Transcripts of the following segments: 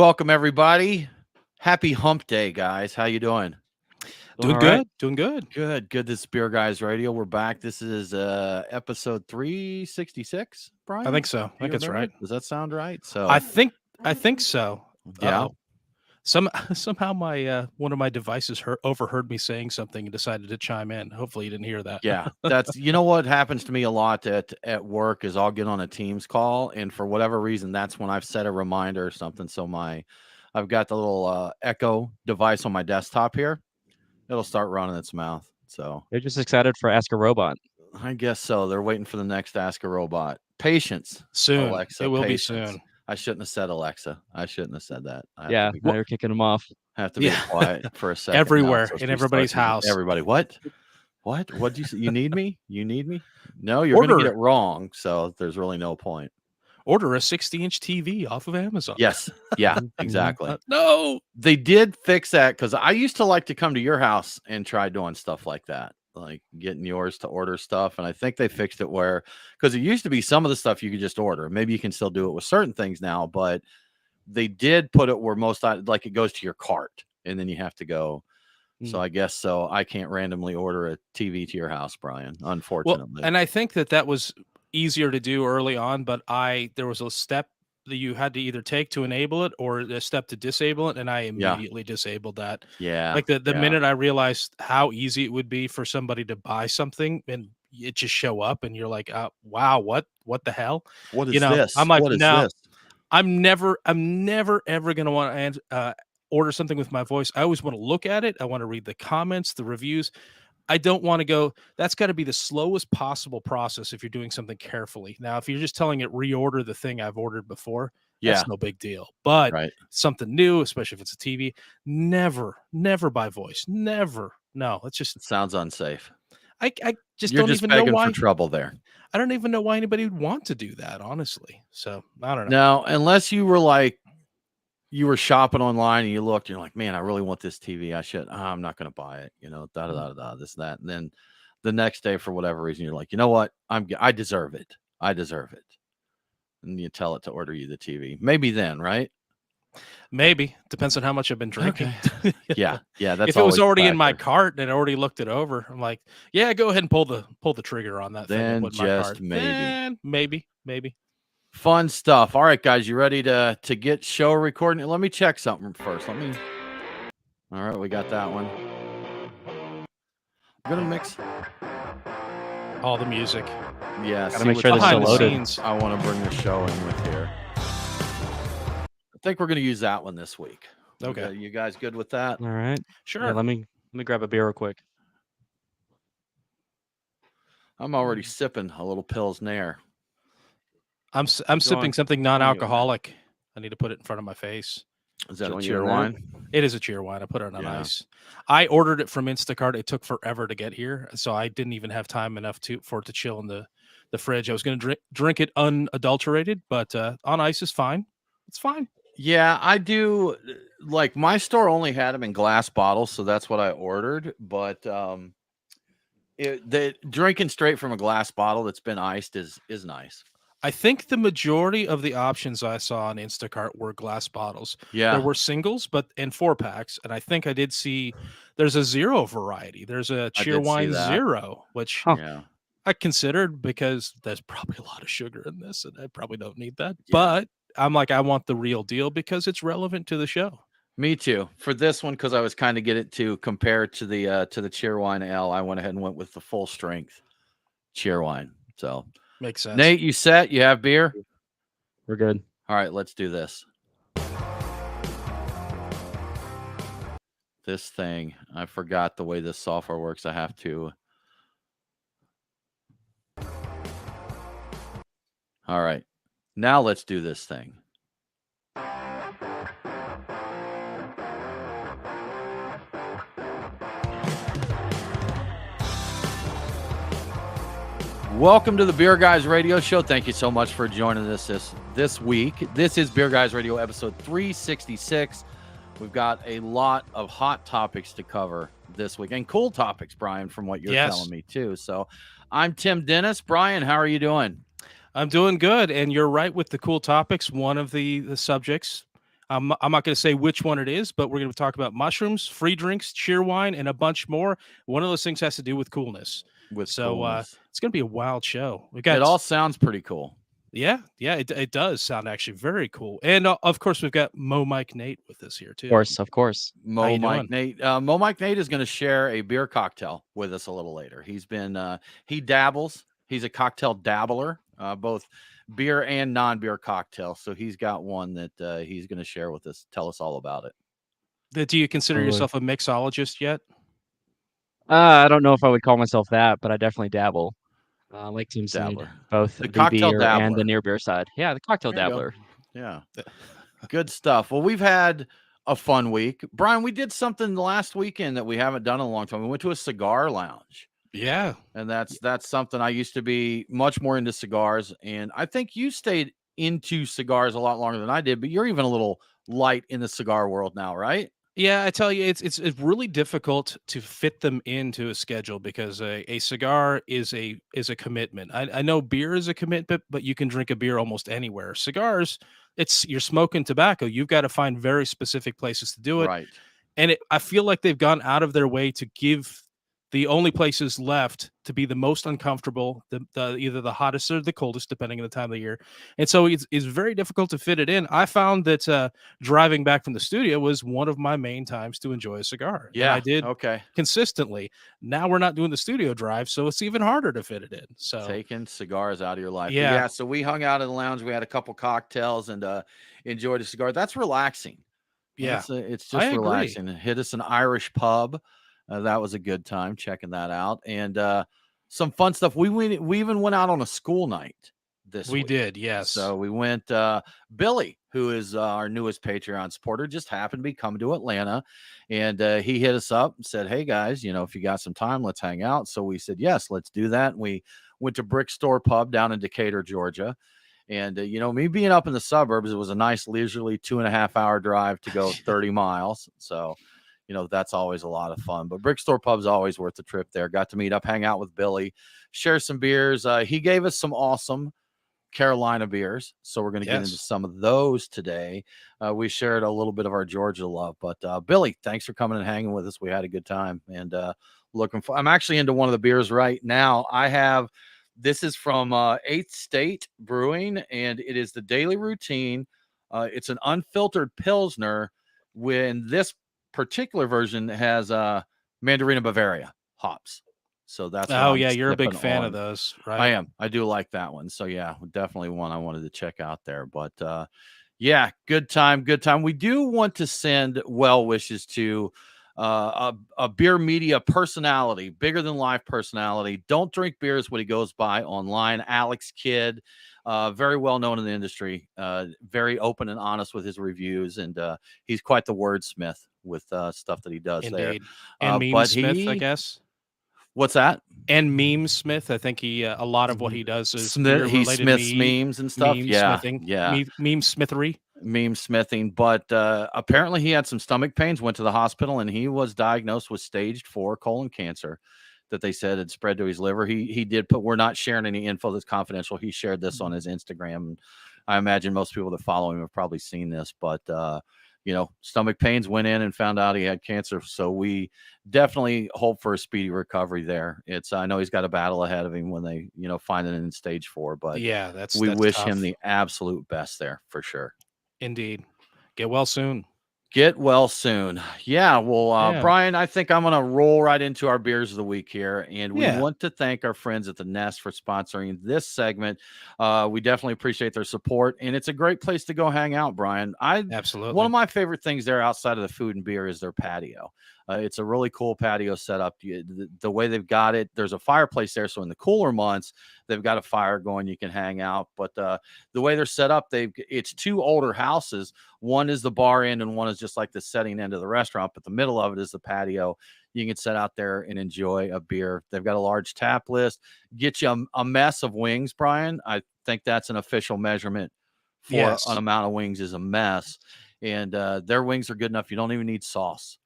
Welcome everybody. Happy Hump Day, guys. How you doing? Doing all good. right. Doing good. Good. This is Beer Guys Radio. We're back. This is episode 366, Brian. I think so. I Do think you that's remember? right. Does that sound right? So I think so. yeah. Uh-oh. Somehow my one of my devices overheard me saying something and decided to chime in. Hopefully you didn't hear that. Yeah. That's what happens to me a lot at work is I'll get on a Teams call, and for whatever reason, that's when I've set a reminder or something. So I've got the little echo device on my desktop here. It'll start running its mouth. So They're just excited for Ask a Robot. I guess so. They're waiting for the next Ask a Robot. Patience. Soon. Alexa, It will patience. be soon. I shouldn't have said Alexa. I shouldn't have said that. Yeah, now you're kicking them off. I have to be quiet for a second. Everywhere, so in she everybody's starts- house. Everybody, what? What'd you say? You need me? You need me? No, you're going to get it wrong. So there's really no point. Order a 60-inch TV off of Amazon. Yes. Yeah, exactly. No. They did fix that because I used to like to come to your house and try doing stuff like that, like getting yours to order stuff. And I think they fixed it where, because it used to be some of the stuff you could just order. Maybe you can still do it with certain things now, but they did put it where like it goes to your cart and then you have to go. So I guess so. I can't randomly order a TV to your house, Brian, unfortunately. Well, and I think that was easier to do early on, but there was a step that you had to either take to enable it or a step to disable it, and I immediately disabled that. Yeah. Like the minute I realized how easy it would be for somebody to buy something and it just show up and you're like, wow, what the hell? What is this? I'm like, what is no, this? I'm never ever going to want to order something with my voice. I always want to look at it. I want to read the comments, the reviews. I don't want to go. That's got to be the slowest possible process if you're doing something carefully. Now, if you're just telling it reorder the thing I've ordered before, that's no big deal. But something new, especially if it's a TV, never by voice. Never. No, it sounds unsafe. I just You're don't just even know why. For trouble there. I don't even know why anybody would want to do that, honestly. So I don't know. No, unless you were like, you were shopping online and you looked, you're like, man, I really want this TV. I'm not going to buy it. This, that. And then the next day, for whatever reason, you're like, you know what? I deserve it. I deserve it. And you tell it to order you the TV. Maybe then, right? Maybe. Depends on how much I've been drinking. Okay. Yeah. That's if it was already in my cart and I already looked it over, I'm like, yeah, go ahead and pull the trigger on that then thing. Just maybe. Then maybe. Fun stuff. All right, guys, you ready to get show recording? Let me check something first. All right, we got that one. I'm gonna mix all the music. Yeah, gotta make sure this is loaded. I want to bring the show in with here. I think we're gonna use that one this week. Okay, you guys good with that? All right, sure. Yeah, let me grab a beer real quick. I'm already sipping a little Pilsner. I'm sipping something non-alcoholic. I need to put it in front of my face. Is that a Cheerwine? It is a Cheerwine. I put it on ice. I ordered it from Instacart. It took forever to get here, so I didn't even have time enough for it to chill in the fridge. I was going to drink it unadulterated, but on ice is fine. It's fine. Yeah, I do. Like my store only had them in glass bottles, so that's what I ordered. But the drinking straight from a glass bottle that's been iced is nice. I think the majority of the options I saw on Instacart were glass bottles. Yeah. There were singles, but in 4-packs. And I think I did see there's a zero variety. There's a Cheerwine Zero, which I considered because there's probably a lot of sugar in this and I probably don't need that. Yeah. But I'm like, I want the real deal because it's relevant to the show. Me too. For this one, because I was kind of getting it to compare to the Cheerwine Ale, I went ahead and went with the full strength Cheerwine. So makes sense. Nate, you set? You have beer? We're good. All right, let's do this. This thing, I forgot the way this software works. I have to. All right, now let's do this thing. Welcome to the Beer Guys Radio Show. Thank you so much for joining us this week. This is Beer Guys Radio episode 366. We've got a lot of hot topics to cover this week and cool topics, Brian, from what you're telling me too. So I'm Tim Dennis. Brian, how are you doing? I'm doing good. And you're right with the cool topics. One of the subjects I'm not going to say which one it is, but we're going to talk about mushrooms, free drinks, Cheerwine, and a bunch more. One of those things has to do with coolness. With So coolness. it's going to be a wild show. We It got all sounds pretty cool. yeah, it does sound actually very cool. And of course, we've got Mo Mike Nate with us here too. Of course. Mo you Mike doing? Nate. Mo Mike Nate is going to share a beer cocktail with us a little later. He's been he dabbles. He's a cocktail dabbler, both beer and non-beer cocktail. So he's got one that he's going to share with us. Tell us all about it. Do you consider Totally. yourself a mixologist yet? I don't know if I would call myself that, but I definitely dabble. Like Tim said, Dabbler. both The the cocktail beer and dabbler. the near beer side. Yeah, the cocktail There you go. dabbler. Yeah. Good stuff. Well, we've had a fun week. Brian, we did something last weekend that we haven't done in a long time. We went to a cigar lounge. Yeah. And that's something I used to be much more into cigars. And I think you stayed into cigars a lot longer than I did, but you're even a little light in the cigar world now, right? Yeah, I tell you, it's really difficult to fit them into a schedule because a cigar is a commitment. I know beer is a commitment, but you can drink a beer almost anywhere. Cigars, you're smoking tobacco. You've got to find very specific places to do it. Right. And I feel like they've gone out of their way to give the only places left to be the most uncomfortable, the either the hottest or the coldest, depending on the time of the year. And so it's very difficult to fit it in. I found that driving back from the studio was one of my main times to enjoy a cigar. Yeah. And I did Okay. consistently. Now we're not doing the studio drive, so it's even harder to fit it in. So Taking cigars out of your life. Yeah. Yeah. So we hung out in the lounge. We had a couple cocktails and enjoyed a cigar. That's relaxing. yeah, It's I just agree. relaxing. Hit us an Irish pub. That was a good time checking that out. And some fun stuff. We even went out on a school night this We week. did, yes. So we went, Billy, who is our newest Patreon supporter, just happened to be coming to Atlanta. And he hit us up and said, hey, guys, if you got some time, let's hang out. So we said, yes, let's do that. And we went to Brick Store Pub down in Decatur, Georgia. And, me being up in the suburbs, it was a nice leisurely 2.5-hour drive to go 30 miles. So, that's always a lot of fun. But Brick Store Pub's always worth the trip there. Got to meet up, hang out with Billy, share some beers. He gave us some awesome Carolina beers. So we're going to get into some of those today. We shared a little bit of our Georgia love. But Billy, thanks for coming and hanging with us. We had a good time. And I'm actually into one of the beers right now. This is from 8th State Brewing, and it is the Daily Routine. It's an unfiltered Pilsner. When this particular version has Mandarina Bavaria hops. So that's you're a big fan of those, right? I am. I do like that one. So yeah, definitely one I wanted to check out there. But yeah, good time. We do want to send well wishes to a beer media personality, bigger than life personality. Don't drink beers what he goes by online. Alex Kidd, very well known in the industry, very open and honest with his reviews, and he's quite the wordsmith with stuff that he does. Indeed. there. And Meme Smith, I guess. What's that? And Meme Smith, I think a lot of what he does is He smiths memes and stuff. Smithing. Meme smithery. Meme smithing, but apparently he had some stomach pains, went to the hospital, and he was diagnosed with stage 4 colon cancer that they said had spread to his liver. He did put, we're not sharing any info that's confidential. He shared this on his Instagram. I imagine most people that follow him have probably seen this, but stomach pains, went in and found out he had cancer. So we definitely hope for a speedy recovery there. I know he's got a battle ahead of him when they, find it in stage 4, but yeah, we wish tough. him the absolute best there for sure. Indeed. Get well soon. Get well soon. Yeah. Well, Brian, I think I'm going to roll right into our beers of the week here. And we want to thank our friends at the Nest for sponsoring this segment. We definitely appreciate their support. And it's a great place to go hang out, Brian. Absolutely. One of my favorite things there outside of the food and beer is their patio. It's a really cool patio setup. The way they've got it, there's a fireplace there. So in the cooler months, they've got a fire going. You can hang out. But the way they're set up, it's 2 older houses. One is the bar end and one is just like the setting end of the restaurant. But the middle of it is the patio. You can sit out there and enjoy a beer. They've got a large tap list. Get you a mess of wings, Brian. I think that's an official measurement for an amount of wings is a mess. And their wings are good enough. You don't even need sauce.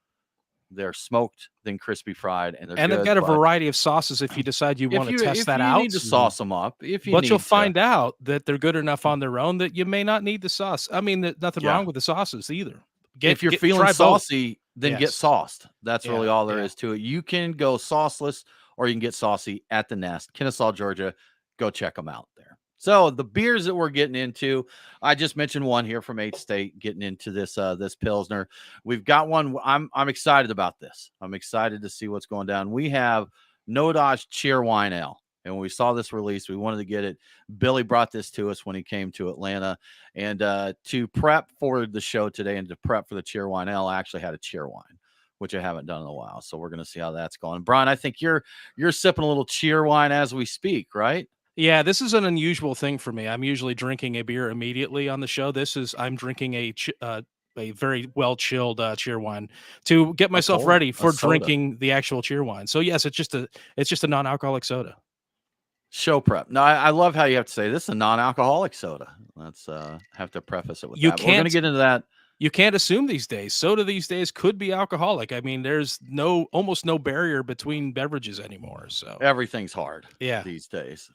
They're smoked, then crispy fried, and they're And they've good. got a But variety of sauces if you decide you want to test if that you out. need to sauce them up, if you But you'll need to, find out that they're good enough on their own that you may not need the sauce. I mean, there's nothing yeah. wrong with the sauces either. If you're Get feeling try both. saucy, then get Yes. sauced. That's really Yeah, all there yeah. is to it. You can go sauceless or you can get saucy at the Nest, Kennesaw, Georgia. Go check them out there. So the beers that we're getting into, I just mentioned one here from 8th State, getting into this Pilsner. We've got one. I'm excited about this. I'm excited to see what's going down. We have NoDa's Cheerwine Ale. And when we saw this release, we wanted to get it. Billy brought this to us when he came to Atlanta. And to prep for the show today and to prep for the Cheerwine Ale, I actually had a Cheerwine, which I haven't done in a while. So we're going to see how that's going. Brian, I think you're sipping a little Cheerwine as we speak, right? Yeah, this is an unusual thing for me. I'm usually drinking a beer immediately on the show. I'm drinking a very well chilled Cheerwine to get myself ready for drinking the actual Cheerwine. So yes, it's just a non-alcoholic soda. Show prep. No, I love how you have to say this is a non-alcoholic soda. Let's have to preface it with that. We're going to get into that. You can't assume these days. Soda these days could be alcoholic. I mean, there's almost no barrier between beverages anymore. So everything's hard these days.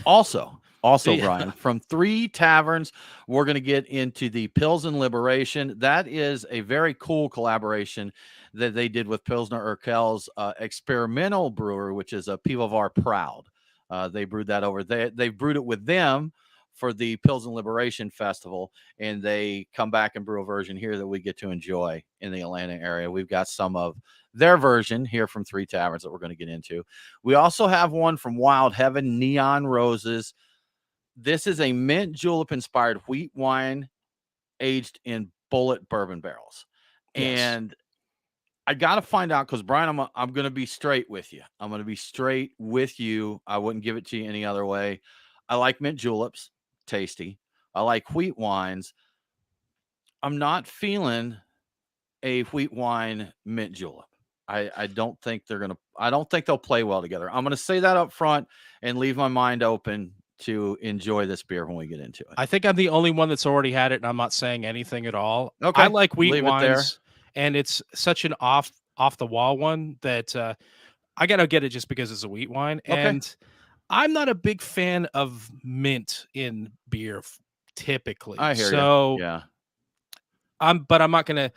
Also, yeah. Brian, from 3 Taverns, we're going to get into the Pilsen Liberation. That is a very cool collaboration that they did with Pilsner Urquell's experimental brewer, which is a Pivovar Proud. They brewed that over there. They brewed it with them for the Pilsen Liberation Festival, and they come back and brew a version here that we get to enjoy in the Atlanta area. We've got some of their version here from 3 Taverns that we're going to get into. We also have one from Wild Heaven, Neon Roses. This is a mint julep inspired wheat wine aged in bullet bourbon barrels. Yes. And I got to find out, because Brian, I'm going to be straight with you. I'm going to be straight with you. I wouldn't give it to you any other way. I like mint juleps, tasty. I like wheat wines. I'm not feeling a wheat wine mint julep. I don't think they'll play well together. I'm going to say that up front and leave my mind open to enjoy this beer when we get into it. I think I'm the only one that's already had it, and I'm not saying anything at all. Okay. I like wheat Leave wines, and it's such an off the wall one that I gotta get it just because it's a wheat wine. Okay. And I'm not a big fan of mint in beer typically. I hear you. Yeah. I'm not gonna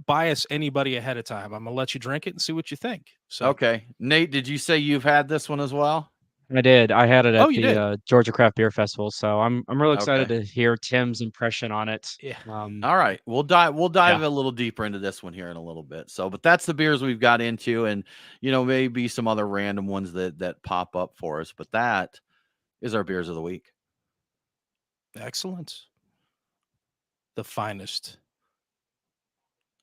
bias anybody ahead of time. I'm gonna let you drink it and see what you think. So okay, Nate, did you say you've had this one as well? I did. I had it at you the Georgia Craft Beer Festival, so I'm really excited to hear Tim's impression on it. Yeah. All right, we'll dive a little deeper into this one here in a little bit. So, but that's the beers we've got into, and maybe some other random ones that pop up for us. But that is our beers of the week. Excellent. The finest.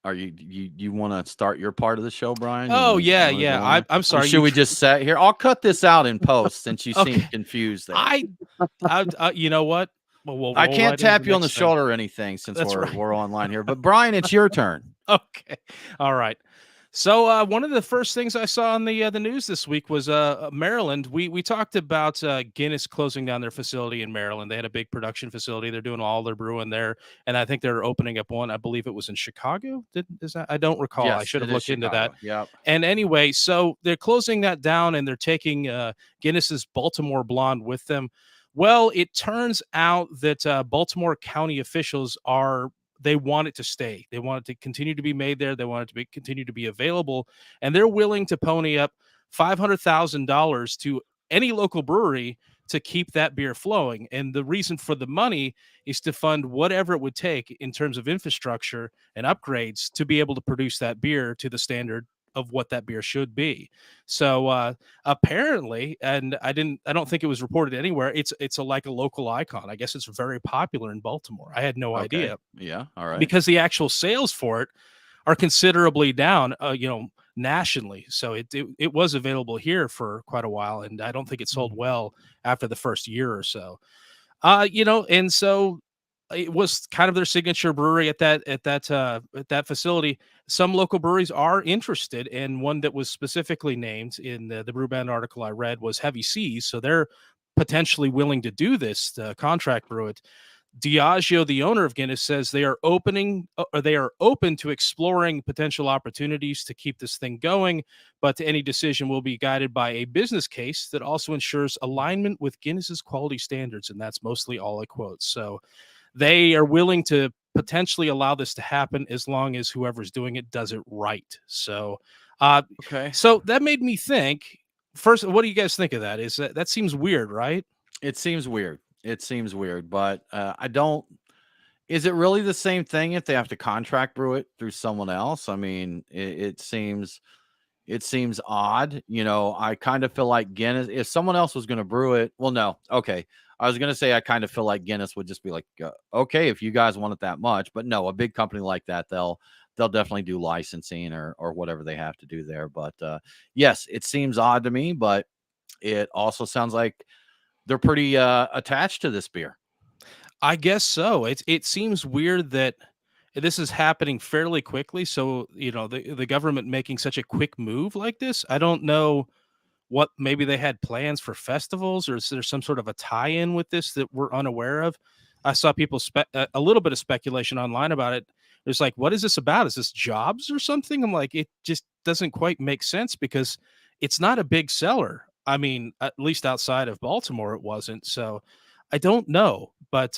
Are you want to start your part of the show, Brian? Oh yeah. I'm sorry. Should we just sit here? I'll cut this out in post since you seem confused there. I you know what? Well, I can't tap you on the shoulder or anything since we're online here. But Brian, it's your turn. Okay. All right. So one of the first things I saw on the news this week was Maryland. We talked about Guinness closing down their facility in Maryland. They had a big production facility. They're doing all their brewing there, and I think they're opening up one. I believe it was in Chicago. I don't recall. Yes, I should have looked into that. Yep. And anyway, so they're closing that down, and they're taking Guinness's Baltimore Blonde with them. Well, it turns out that Baltimore County officials they want it to stay. They want it to continue to be made there. They want it to continue to be available. And they're willing to pony up $500,000 to any local brewery to keep that beer flowing. And the reason for the money is to fund whatever it would take in terms of infrastructure and upgrades to be able to produce that beer to the standard of what that beer should be. So apparently, and I don't think it was reported anywhere, it's like a local icon. I guess it's very popular in Baltimore. I had no idea. Yeah, all right. Because the actual sales for it are considerably down, nationally. So it was available here for quite a while, and I don't think it sold well after the first year or so. And so it was kind of their signature brewery at that facility. Some local breweries are interested, and one that was specifically named in the Brewband article I read was Heavy Seas. So they're potentially willing to do this, contract brew it. Diageo, the owner of Guinness, says they are open to exploring potential opportunities to keep this thing going, but any decision will be guided by a business case that also ensures alignment with Guinness's quality standards, and that's mostly all I quote. So they are willing to potentially allow this to happen as long as whoever's doing it does it right. So, Okay. so that made me think. First, what do you guys think of that? Is that seems weird, right? It seems weird. It seems weird, but I don't. Is it really the same thing if they have to contract brew it through someone else? I mean, it seems odd. I kind of feel like Guinness, if someone else was going to brew it, well, no. Okay. I was going to say, I kind of feel like Guinness would just be like, okay, if you guys want it that much, but no, a big company like that, they'll definitely do licensing or whatever they have to do there. But yes, it seems odd to me, but it also sounds like they're pretty attached to this beer. I guess so. It seems weird that this is happening fairly quickly. So, the government making such a quick move like this. I don't know what maybe they had plans for festivals, or is there some sort of a tie-in with this that we're unaware of? I saw people a little bit of speculation online about it. It's like, what is this about? Is this jobs or something? I'm like, it just doesn't quite make sense because it's not a big seller. I mean, at least outside of Baltimore, it wasn't. So I don't know, but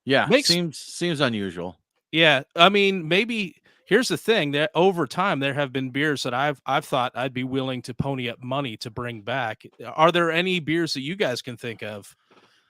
Yeah, makes seems unusual. yeah. I mean, maybe here's the thing that over time there have been beers that I've thought I'd be willing to pony up money to bring back. Are there any beers that you guys can think of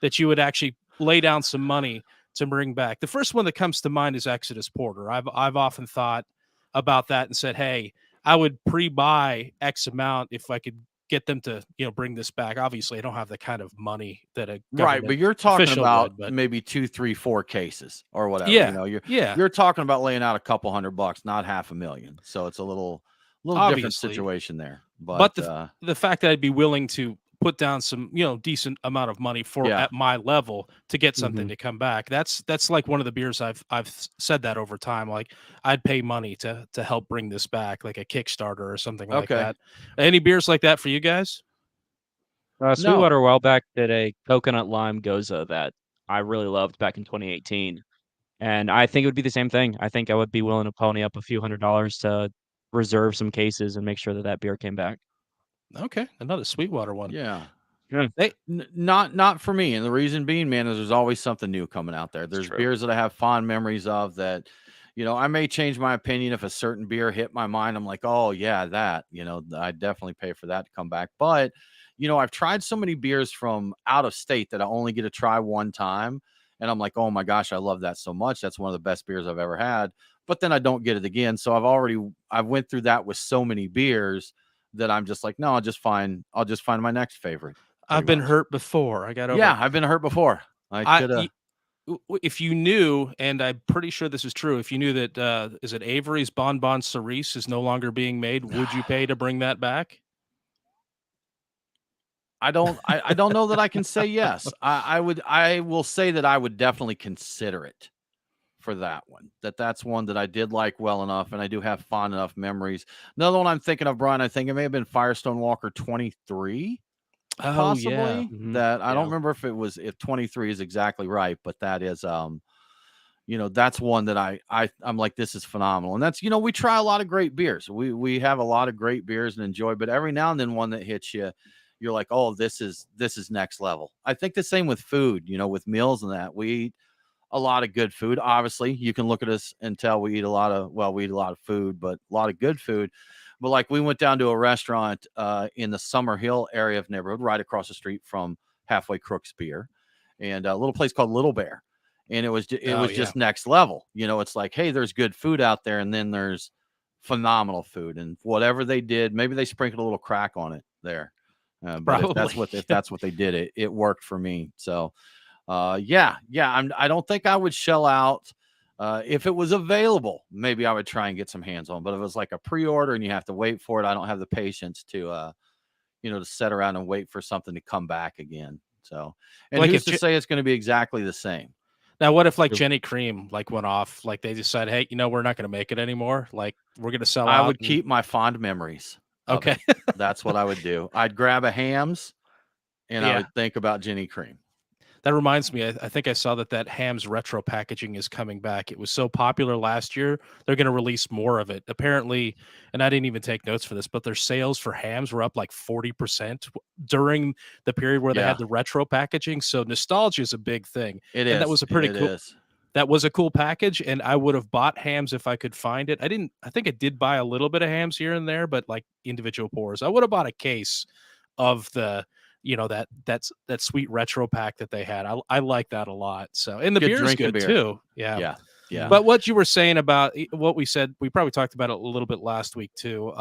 that you would actually lay down some money to bring back? The first one that comes to mind is Exodus Porter. I've often thought about that and said, hey, I would pre-buy X amount if I could get them to bring this back. Obviously, I don't have the kind of money that a Right, but government you're talking official about would, but maybe 2, 3, 4 cases or whatever. yeah, yeah, You're talking about laying out a couple $100, not half a million. So it's a little different obviously. situation there. But But the fact that I'd be willing to put down some decent amount of money for yeah, at my level to get something Mhm. to come back, that's like one of the beers I've said that over time. Like I'd pay money to help bring this back, like a Kickstarter or something like okay. that. Any beers like that for you guys? No, Sweetwater a while back did a coconut lime goza that I really loved back in 2018, and I think it would be the same thing. I think I would be willing to pony up a few $100s to reserve some cases and make sure that that beer came back. Okay, another Sweetwater one. yeah. Yeah, Hey, Not for me, and the reason being, man, is there's always something new coming out there. it's There's true. beers that I have fond memories of that, I may change my opinion if a certain beer hit my mind. I'm like, oh yeah, that, I definitely pay for that to come back. But, I've tried so many beers from out of state that I only get to try one time, and I'm like, oh my gosh, I love that so much. That's one of the best beers I've ever had. But then I don't get it again. So I've went through that with so many beers that I'm just like, no, I'll just find my next favorite. I've Pretty been much. hurt before. I got over Yeah, it. I've been hurt before. I I shoulda. if you knew, and I'm pretty sure this is true, if you knew that is it Avery's Bonbon Cerise is no longer being made, would you pay to bring that back? I don't know that I can say yes. I will say that I would definitely consider it for that one. That's one that I did like well enough, and I do have fond enough memories. Another one I'm thinking of, Brian, I think it may have been Firestone Walker 23, Oh yeah. possibly. Mhm. That I don't Yeah. remember if 23 is exactly right, but that is that's one that I'm like, this is phenomenal. And that's, we try a lot of great beers. We have a lot of great beers and enjoy, but every now and then one that hits you, you're like, oh, this is next level. I think the same with food, with meals and that. We eat a lot of good food. Obviously, you can look at us and tell we eat we eat a lot of food, but a lot of good food. But like we went down to a restaurant in the Summer Hill area of neighborhood, right across the street from Halfway Crooks Beer, and a little place called Little Bear, and it Oh was yeah. just next level. It's like, hey, there's good food out there, and then there's phenomenal food, and whatever they did, maybe they sprinkled a little crack on it there. But if Probably. that's what they did, it worked for me. So yeah, I don't think I would shell out if it was available. Maybe I would try and get some hands on, but if it was like a pre-order and you have to wait for it, I don't have the patience to sit around and wait for something to come back again. So, and Like who's if to say it's going to be exactly the same? now what if like True. Jenny Cream like went off, like they decided, hey, we're not gonna make it anymore. Like we're gonna sell I out would and keep my fond memories of okay. it. That's what I would do. I'd grab a Hams and I Yeah. would think about Jenny Cream. That reminds me, I think I saw that Hamm's retro packaging is coming back. It was so popular last year, they're going to release more of it. Apparently, and I didn't even take notes for this, but their sales for Hamm's were up like 40% during the period where they Yeah, had the retro packaging. So nostalgia is a big thing. it And that is. was a pretty It cool is. that was a cool package, and I would have bought Hamm's if I could find it. I think I did buy a little bit of Hamm's here and there, but like individual pours. I would have bought a case of the that sweet retro pack that they had. I like that a lot. So, and the Good beer is drinking good beer. too. Yeah. Yeah. Yeah. But what you were saying about what we said, we probably talked about it a little bit last week too.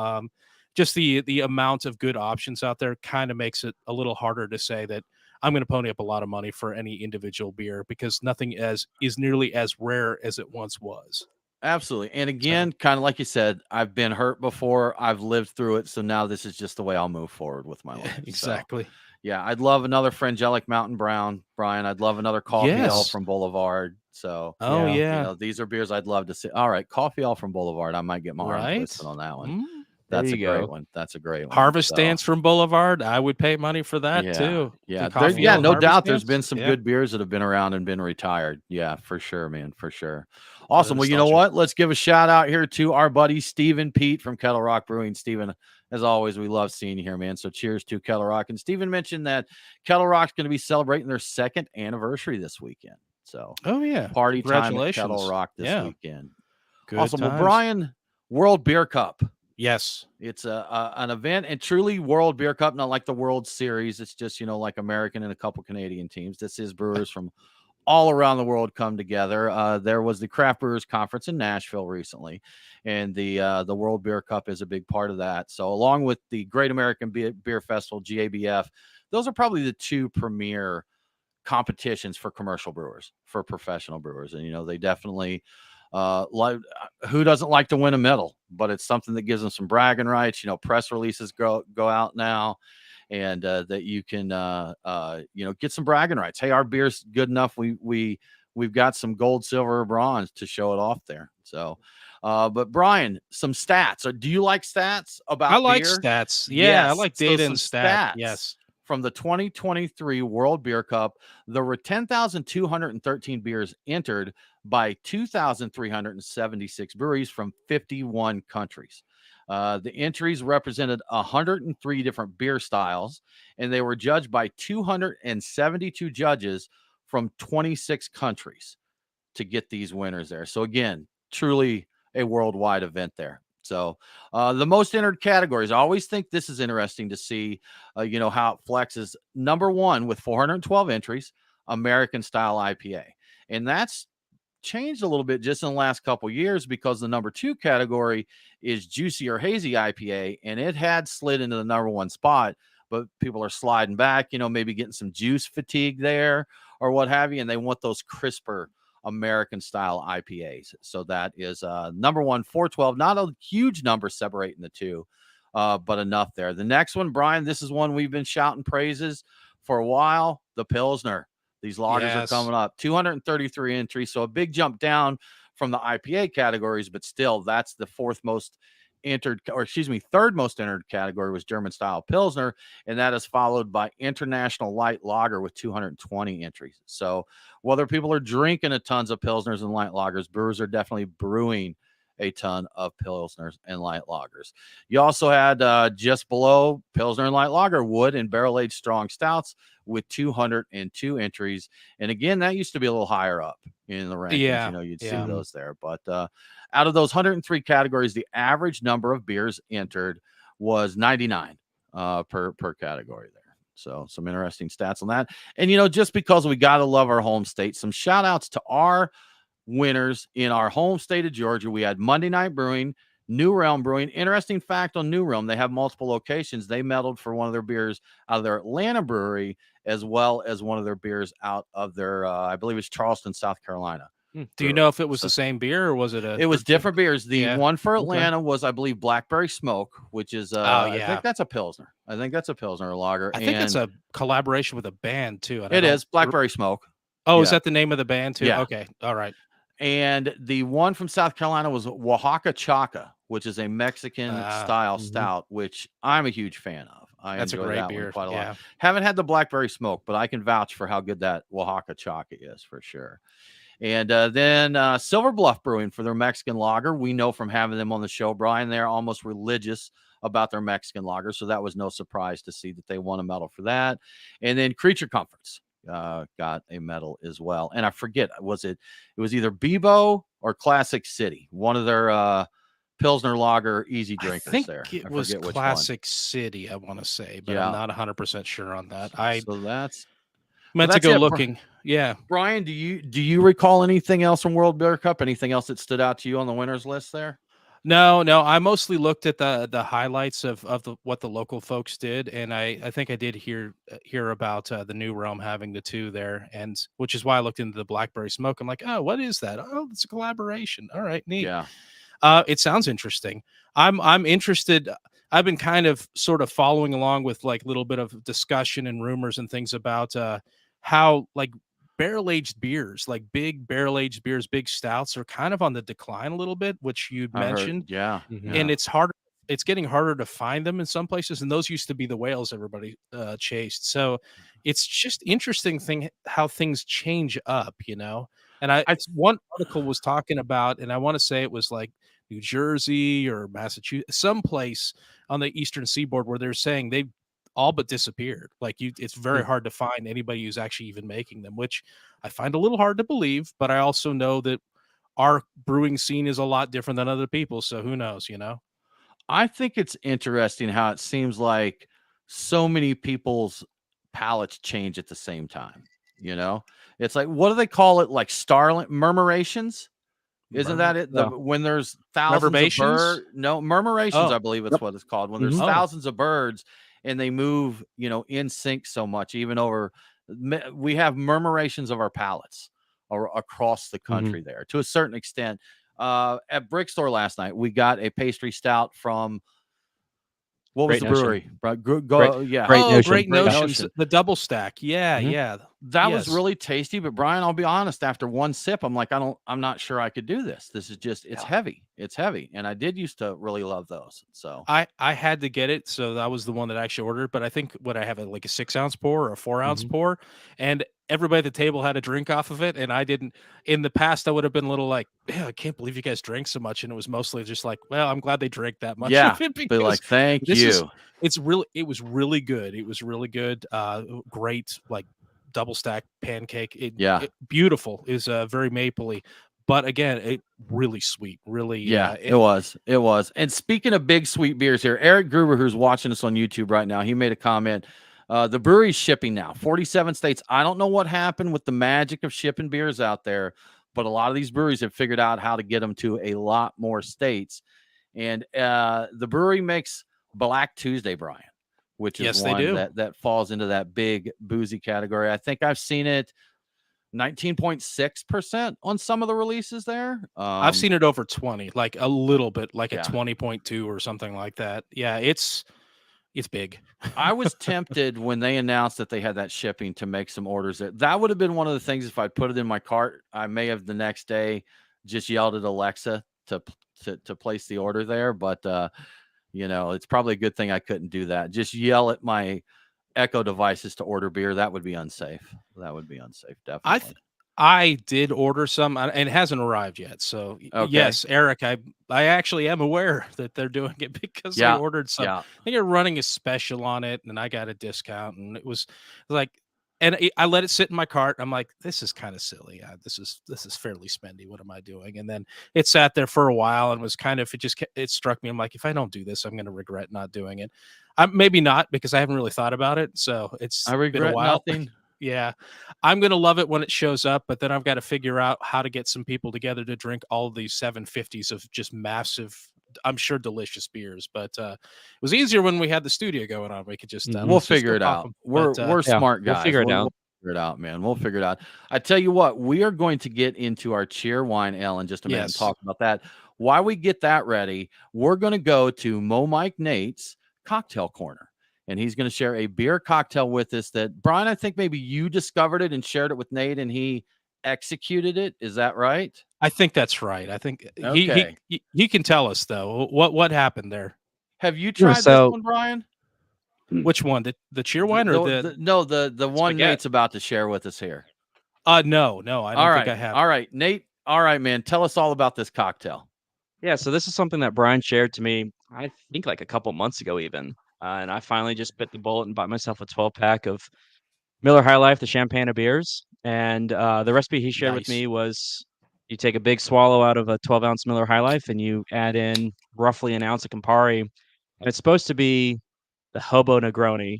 Just the amount of good options out there kind of makes it a little harder to say that I'm going to pony up a lot of money for any individual beer because nothing is nearly as rare as it once was. Absolutely. And So, again, kind of like you said, I've been hurt before. I've lived through it. So now this is just the way I'll move forward with my life. So, exactly. yeah, I'd love another Frangelic Mountain Brown, Brian. I'd love another Coffee Ale Yes. from Boulevard. So, Oh Yeah. you yeah. know, these are beers I'd love to see. All right, Coffee Ale from Boulevard. I might get my arm Right. twisted on that one. Mm. There That's a you great go. one. That's a great one. Harvest So, Dance from Boulevard. I would pay money for that yeah, too. yeah, The Coffee yeah, Ale no Harvest doubt. There's Dance? been some Yeah. good beers that have been around and been retired. Yeah, for sure, man, for sure. Awesome. Well, you know nostalgia. what? Let's give a shout out here to our buddy Stephen Pete from Kettle Rock Brewing. Stephen, as always, we love seeing you here, man. So cheers to Kettle Rock. And Stephen mentioned that Kettle Rock's going to be celebrating their 2nd anniversary this weekend. So Oh yeah. party time at Kettle Congratulations. Rock this Yeah. weekend. Good Awesome. Well, times. Brian, World Beer Cup. Yes. It's an event and truly World Beer Cup, not like the World Series. It's just, like American and a couple Canadian teams. This is brewers from all around the world come together. There was the Craft Brewers Conference in Nashville recently, and the World Beer Cup is a big part of that. So along with the Great American Beer Festival, GABF, those are probably the 2 premier competitions for commercial brewers, for professional brewers. And, they definitely who doesn't like to win a medal, but it's something that gives them some bragging rights. Press releases go out now, and that you can get some bragging rights. Hey, our beer's good enough. We've got some gold, silver, or bronze to show it off there. So but Brian, some stats. Do you like stats about I like beer? stats. Yeah, I Yes. like So data some and stats. stats Yes. from the 2023 World Beer Cup. There were 10,213 beers entered by 2,376 breweries from 51 countries. The entries represented 103 different beer styles, and they were judged by 272 judges from 26 countries to get these winners there. So again, truly a worldwide event there. So the most entered categories, I always think this is interesting to see, how it flexes. Number 1 with 412 entries, American style IPA. And that's changed a little bit just in the last couple years because the number 2 category is juicy or hazy IPA, and it had slid into the number 1 spot, but people are sliding back, maybe getting some juice fatigue there or what have you, and they want those crisper American style IPAs. So that is number 1, 412. Not a huge number separating the 2, but enough there. The next one, Brian, this is one we've been shouting praises for a while. The Pilsner. These lagers are coming up. 233 entries, so a big jump down from the IPA categories, but still, that's the third most entered category was German style Pilsner, and that is followed by International Light Lager with 220 entries. So whether people are drinking a tons of Pilsners and light lagers, brewers are definitely brewing a ton of Pilsners and light lagers. You also had just below Pilsner and light lager, wood and barrel-aged strong stouts with 202 entries. And again, that used to be a little higher up in the rankings. Yeah. You'd see those there. But out of those 103 categories, the average number of beers entered was 99 per category there. So some interesting stats on that. And, just because we got to love our home state, some shout outs to our winners in our home state of Georgia. We had Monday Night Brewing, New Realm Brewing. Interesting fact on New Realm, they have multiple locations. They medaled for one of their beers out of their Atlanta brewery, as well as one of their beers out of their, I believe it's Charleston, South Carolina. Do you know if it was the same beer or was it It was different beers. The one for Atlanta was, I believe, Blackberry Smoke, which is, I think that's a Pilsner. I think that's a Pilsner lager. I think it's a collaboration with a band too. It is Blackberry Smoke. Oh, is that the name of the band too? Yeah. Okay. All right. And the one from South Carolina was Oaxaca Chaca, which is a Mexican style stout, which I'm a huge fan of. I That's a enjoy great that one beer. quite a lot. Yeah. Haven't had the blackberry smoke, but I can vouch for how good that Oaxaca chalk is for sure. And then Silver Bluff Brewing for their Mexican lager. We know from having them on the show, Brian, they're almost religious about their Mexican lager. So that was no surprise to see that they won a medal for that. And then Creature Comforts got a medal as well. And I forget, it was either Bebo or Classic City, one of their Pilsner lager easy I drinkers think there. it I was forget which one. Classic City, I want to say, but I'm Yeah. not 100% sure on that. I So that's meant to that's go it. looking. Yeah. Brian, do you recall anything else from World Beer Cup? Anything else that stood out to you on the winners list there? No, I mostly looked at the highlights of what the local folks did, and I think I did hear about the New Realm having the two there, and which is why I looked into the Blackberry Smoke. I'm like, oh, what is that? Oh, it's a collaboration. All right, neat. Yeah. It sounds interesting. I'm interested. I've been kind of sort of following along with like a little bit of discussion and rumors and things about how like barrel-aged beers, like big barrel-aged beers, big stouts are kind of on the decline a little bit, which you'd I heard. mentioned. Yeah. Mhm. And Yeah. it's getting harder to find them in some places, and those used to be the whales everybody chased. So it's just interesting thing how things change up, you know. And I one article was talking about, and I want to say it was like New Jersey or Massachusetts, someplace on the eastern seaboard, where they're saying they've all but disappeared. Like it's very hard to find anybody who's actually even making them, which I find a little hard to believe. But I also know that our brewing scene is a lot different than other people, so who knows, you know? I think it's interesting how it seems like so many people's palates change at the same time. You know, it's like, what do they call it? Like starling murmurations? Isn't that it? Yeah. When there's thousands of Reverberations? birds, no, murmurations, Oh, I believe it's Yep. what it's called. When there's Mhm. oh, thousands of birds and they move, in sync so much, even over, we have murmurations of our palates or across the Mhm. country there to a certain extent. At Brickstore last night, we got a pastry stout from what was Great the Notion. brewery? Right, Great yeah, Great oh, Notion. Great Great Yeah. Notions, Notion. the double stack. Yeah, Mhm. yeah. That was Yes. really tasty, but Brian, I'll be honest, after one sip, I'm like, I'm not sure I could do this. This is just, it's Yeah. heavy. It's heavy. And I did used to really love those. So I had to get it, so that was the one that I actually ordered, but I think what I have, like a 6-ounce pour or a 4-ounce Mhm. pour, and everybody at the table had a drink off of it, and I didn't. In the past, I would have been a little like, "Yeah, I can't believe you guys drank so much," and it was mostly just like, "Well, I'm glad they drank that much yeah, of it be because like, thank this is you. it was really good. It was really good, great, like, double stack pancake. Yeah. Beautiful, is, very mapley, but again, it really sweet, really, Yeah, it was. It was. And speaking of big sweet beers here, Eric Gruber, who's watching us on YouTube right now, he made a comment. The brewery's shipping now, 47 states. I don't know what happened with the magic of shipping beers out there, but a lot of these breweries have figured out how to get them to a lot more states. And the brewery makes Black Tuesday, Brian, which is Yes, they one do. that falls into that big boozy category. I think I've seen it 19.6% on some of the releases there. I've seen it over 20, like a little bit, like a Yeah. 20.2 or something like that. Yeah, it's big. I was tempted when they announced that they had that shipping to make some orders there. That would have been one of the things if I put it in my cart. I may have the next day just yelled at Alexa to place the order there, but it's probably a good thing I couldn't do that. Just yell at my Echo devices to order beer. That would be unsafe. That would be unsafe, I th- definitely. I did order some, and it hasn't arrived yet. So Okay. yes, Eric, I actually am aware that they're doing it because I Yeah. ordered some. Yeah. I think they're running a special on it, and I got a discount, and it was like, and I let it sit in my cart. I'm like, this is kind of silly. This is fairly spendy. What am I doing? And then it sat there for a while, and was kind of it struck me. I'm like, if I don't do this, I'm going to regret not doing it. Maybe not, because I haven't really thought about it. So it's I been a regret while. nothing. Yeah. I'm gonna love it when it shows up, but then I've got to figure out how to get some people together to drink all of these 750s of just massive, I'm sure delicious beers. But it was easier when we had the studio going on. We could just Mhm. We'll let's just figure go it pop out. 'em. We're But we're Yeah, smart we'll guys. figure it We'll out. figure it out, man. We'll figure it out. I tell you what, we are going to get into our Cheerwine ale in just a minute and yes, talk about that. While we get that ready, we're going to go to Mo Mike Nate's cocktail corner. And he's going to share a beer cocktail with us that Brian, I think maybe you discovered it and shared it with Nate and he executed it. Is that right? I think that's right. I think Okay. he can tell us though what happened there. Have you Sure. tried this So one, Brian? Which one? The Cheerwine or the one Spaghett. Nate's about to share with us here. No, I don't think I have. All right, Nate. All right, man. Tell us all about this cocktail. Yeah, so this is something that Brian shared to me, I think like a couple months ago even. And I finally just bit the bullet and bought myself a 12-pack of Miller High Life, the champagne of beers. And the recipe he shared with Nice. me was you take a big swallow out of a 12-ounce Miller High Life and you add in roughly an ounce of Campari. And it's supposed to be the Hobo Negroni,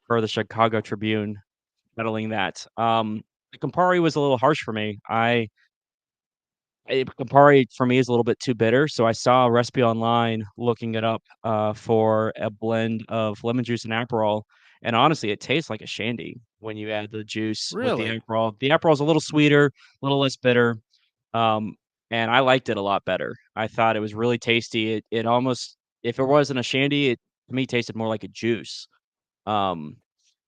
per the Chicago Tribune, peddling that. The Campari was a little harsh for me. Campari for me is a little bit too bitter, so I saw a recipe online looking it up for a blend of lemon juice and Aperol, and honestly, it tastes like a shandy when you add the juice with the Really? Aperol. The Aperol is a little sweeter, a little less bitter, um, and I liked it a lot better. I thought it was really tasty. It almost, if it wasn't a shandy, it to me tasted more like a juice. Um,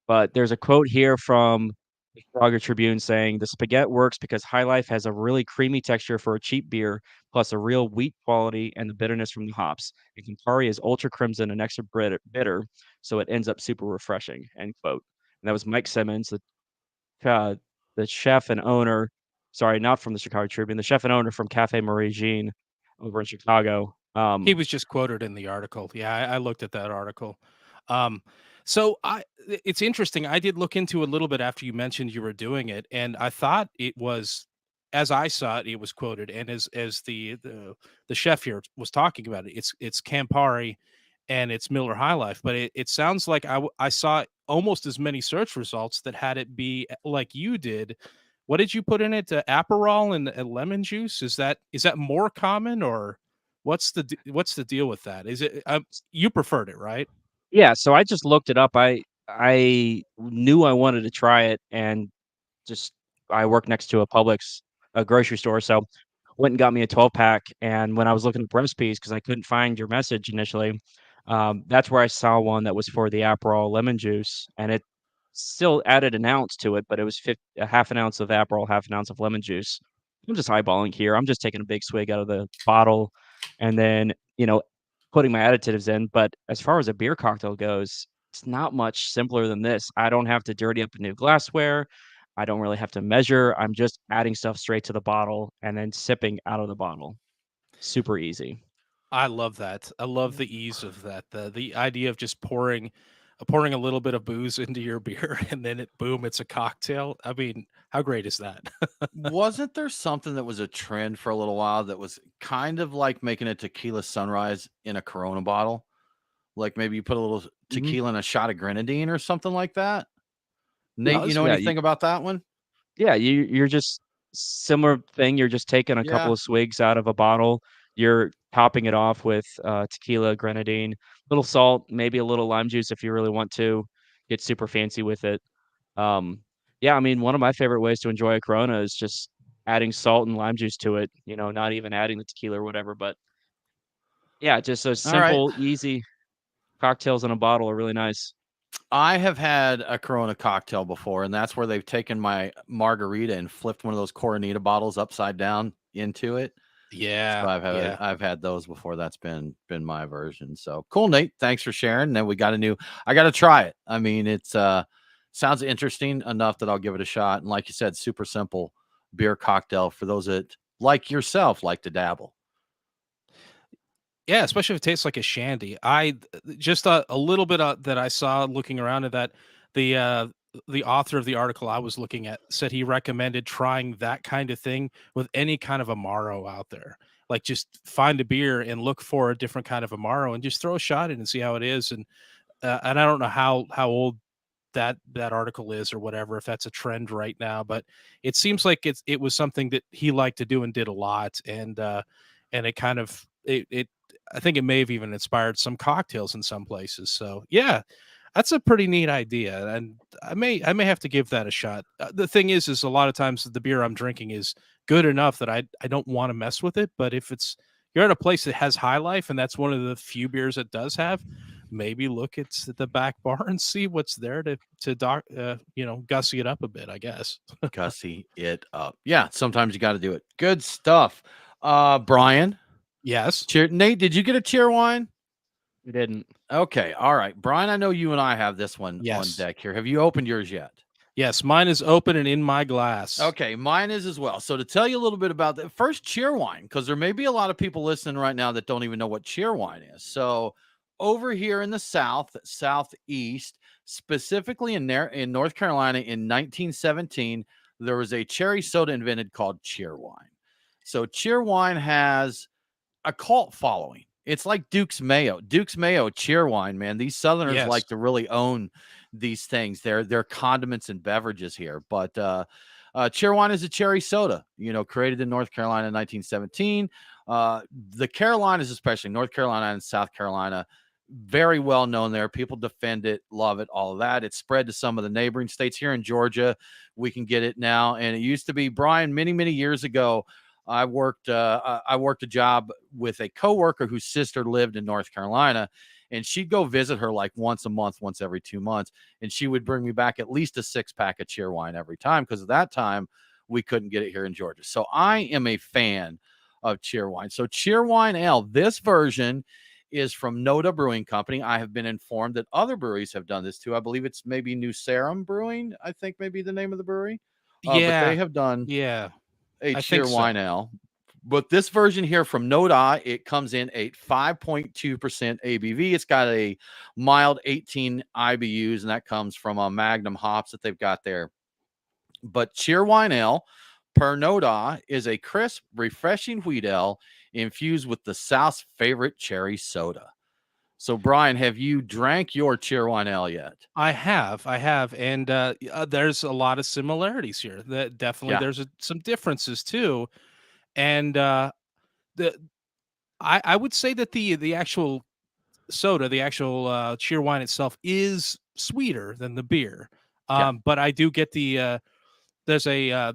but there's a quote here from the Chicago Tribune saying the Spaghett works because High Life has a really creamy texture for a cheap beer, plus a real wheat quality and the bitterness from the hops. And Campari is ultra crimson and extra bitter, so it ends up super refreshing. End quote. And that was Mike Simmons, uh, the chef and owner. Sorry, not from the Chicago Tribune. The chef and owner from Cafe Marie Jean over in Chicago. He was just quoted in the article. Yeah, I looked at that article. Um, it's interesting. I did look into it a little bit after you mentioned you were doing it, and I thought it was, as I saw it, it was quoted, and as the chef here was talking about it, it's Campari, and it's Miller High Life. But it sounds like I saw almost as many search results that had it be like you did. What did you put in it? Aperol and lemon juice? Is that more common, or what's the deal with that? Is it you preferred it, right? Yeah, so I just looked it up. I knew I wanted to try it, and just I work next to a Publix, a grocery store, so went and got me a 12-pack. And when I was looking at recipes, because I couldn't find your message initially, that's where I saw one that was for the Aperol lemon juice, and it still added an ounce to it, but it was a half an ounce of Aperol, half an ounce of lemon juice. I'm just eyeballing here. I'm just taking a big swig out of the bottle, and then putting my additives in. But as far as a beer cocktail goes, it's not much simpler than this. I don't have to dirty up a new glassware. I don't really have to measure. I'm just adding stuff straight to the bottle and then sipping out of the bottle. Super easy. I love that. I love the ease of that. The idea of just pouring a little bit of booze into your beer and then boom, it's a cocktail. I mean, how great is that? Wasn't there something that was a trend for a little while that was kind of like making a tequila sunrise in a Corona bottle? Like maybe you put a little Mhm. tequila and a shot of grenadine or something like that? Nate, you Yes, know yeah, anything about that one? you're just similar thing. You're just taking a couple Yeah. of swigs out of a bottle. You're topping it off with tequila, grenadine, little salt, maybe a little lime juice if you really want to get super fancy with it. Um, yeah, I mean, one of my favorite ways to enjoy a Corona is just adding salt and lime juice to it. Not even adding the tequila or whatever. But yeah, just those All right. simple, easy cocktails in a bottle are really nice. I have had a Corona cocktail before, and that's where they've taken my margarita and flipped one of those Coronita bottles upside down into it. So Yeah, yeah. I've had those before. That's been my version. So cool, Nate. Thanks for sharing. Then we got I got to try it. I mean, it's sounds interesting enough that I'll give it a shot. And like you said, super simple beer cocktail for those that like yourself like to dabble. Yeah, especially if it tastes like a shandy. Just a little bit that I saw looking around at that the uh the author of the article I was looking at said he recommended trying that kind of thing with any kind of Amaro out there. Like just find a beer and look for a different kind of Amaro and just throw a shot in and see how it is. And I don't know how old that article is or whatever, if that's a trend right now, but it seems like it was something that he liked to do and did a lot. And it kind of it I think it may have even inspired some cocktails in some places. So yeah, that's a pretty neat idea, and I may have to give that a shot. The thing is a lot of times the beer I'm drinking is good enough that I don't want to mess with it. But if you're at a place that has High Life, and that's one of the few beers it does have, maybe look at the back bar and see what's there to gussy it up a bit, I guess. Gussy it up. Yeah, sometimes you got to do it. Good stuff. Brian, Yes. Nate, did you get a cheer wine? We didn't. Okay, all right, Brian. I know you and I have this one on Yes. deck here. Have you opened yours yet? Yes, mine is open and in my glass. Okay, mine is as well. So to tell you a little bit about that, first Cheerwine, because there may be a lot of people listening right now that don't even know what Cheerwine is. So over here in the southeast, specifically in there in North Carolina in 1917, there was a cherry soda invented called Cheerwine. So Cheerwine has a cult following. It's like Duke's Mayo. Duke's Mayo, Cheerwine, man. These Southerners Yes. like to really own these things. They're condiments and beverages here. But Cheerwine is a cherry soda, created in North Carolina in 1917. The Carolinas, especially North Carolina and South Carolina, very well known there. People defend it, love it, all of that. It's spread to some of the neighboring states. Here in Georgia, we can get it now. And it used to be, Brian, many, many years ago, I worked a job with a coworker whose sister lived in North Carolina, and she'd go visit her like once a month, once every 2 months, and she would bring me back at least a 6-pack of Cheerwine every time, because at that time we couldn't get it here in Georgia. So I am a fan of Cheerwine. So Cheerwine Ale, this version is from NoDa Brewing Company. I have been informed that other breweries have done this too. I believe it's maybe New Sarum Brewing, I think maybe the name of the brewery. But they have done Yeah. a I think Cheerwine so. Ale. But this version here from NoDa, it comes in at 5.2% ABV. It's got a mild 18 IBUs, and that comes from a Magnum hops that they've got there. But Cheerwine Ale, per NoDa, is a crisp, refreshing wheat ale infused with the South's favorite cherry soda. So, Brian, have you drank your Cheerwine Ale yet? I have, and there's a lot of similarities here. That definitely Yeah. there's some differences too, and the I would say that the actual soda, the actual Cheerwine itself, is sweeter than the beer. Yeah. But I do get the there's a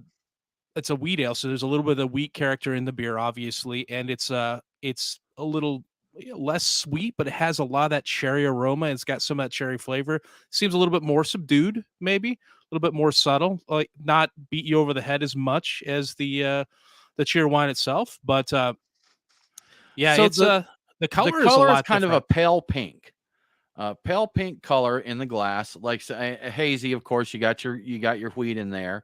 it's a wheat ale, so there's a little bit of the wheat character in the beer, obviously, and it's a little less sweet, but it has a lot of that cherry aroma. It's got some of that cherry flavor. Seems a little bit more subdued, maybe a little bit more subtle, like not beat you over the head as much as the Cheerwine itself. But yeah, So it's the color is a color is lot kind of a different. pale pink color in the glass, like hazy. Of course, you got your wheat in there.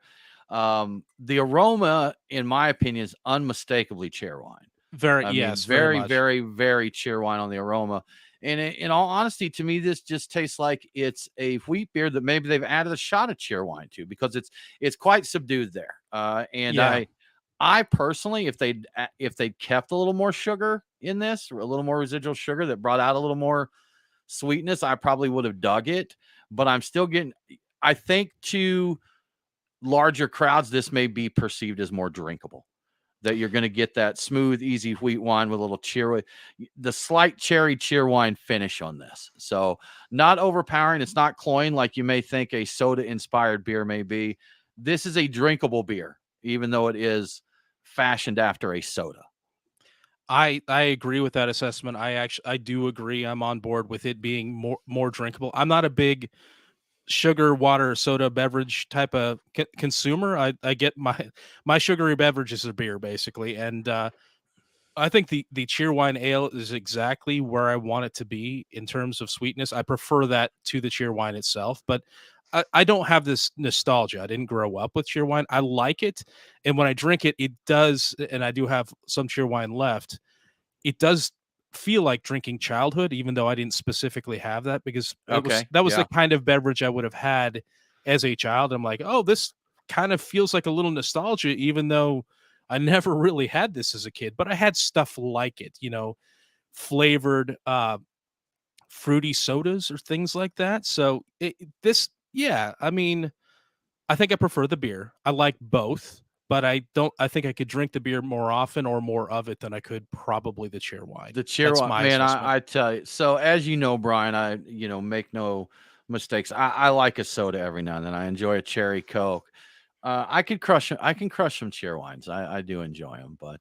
The aroma, in my opinion, is unmistakably Cheerwine. Very I mean, yes, very very, much. very, very Cheerwine on the aroma. And in all honesty, to me, this just tastes like it's a wheat beer that maybe they've added a shot of Cheerwine to, because it's quite subdued there. And Yeah. I personally, if they'd kept a little more sugar in this, or a little more residual sugar that brought out a little more sweetness, I probably would have dug it. But I'm still getting. I think to larger crowds, this may be perceived as more drinkable. That you're going to get that smooth, easy wheat wine with a little the slight cherry Cheerwine finish on this. So not overpowering. It's not cloying like you may think a soda-inspired beer may be. This is a drinkable beer, even though it is fashioned after a soda. I agree with that assessment. I do agree. I'm on board with it being more drinkable. I'm not a big sugar, water, soda, beverage type of consumer. I get my sugary beverages are beer basically, and I think the Cheerwine Ale is exactly where I want it to be in terms of sweetness. I prefer that to the Cheerwine itself, but I don't have this nostalgia. I didn't grow up with Cheerwine. I like it, and when I drink it, it does, and I do have some Cheerwine left. It does feel like drinking childhood, even though I didn't specifically have that, because Okay. that was the Yeah. kind of beverage I would have had as a child. I'm like, oh, this kind of feels like a little nostalgia, even though I never really had this as a kid, but I had stuff like it, flavored fruity sodas or things like that. So yeah, I mean, I think I prefer the beer. I like both, but I think I could drink the beer more often or more of it than I could probably the Cheerwine. The That's Cheerwine, my man, assessment. I tell you. So as you know, Brian, I make no mistakes. I like a soda every now and then. I enjoy a cherry Coke. I could crush. I can crush some Cheerwines. I do enjoy them, but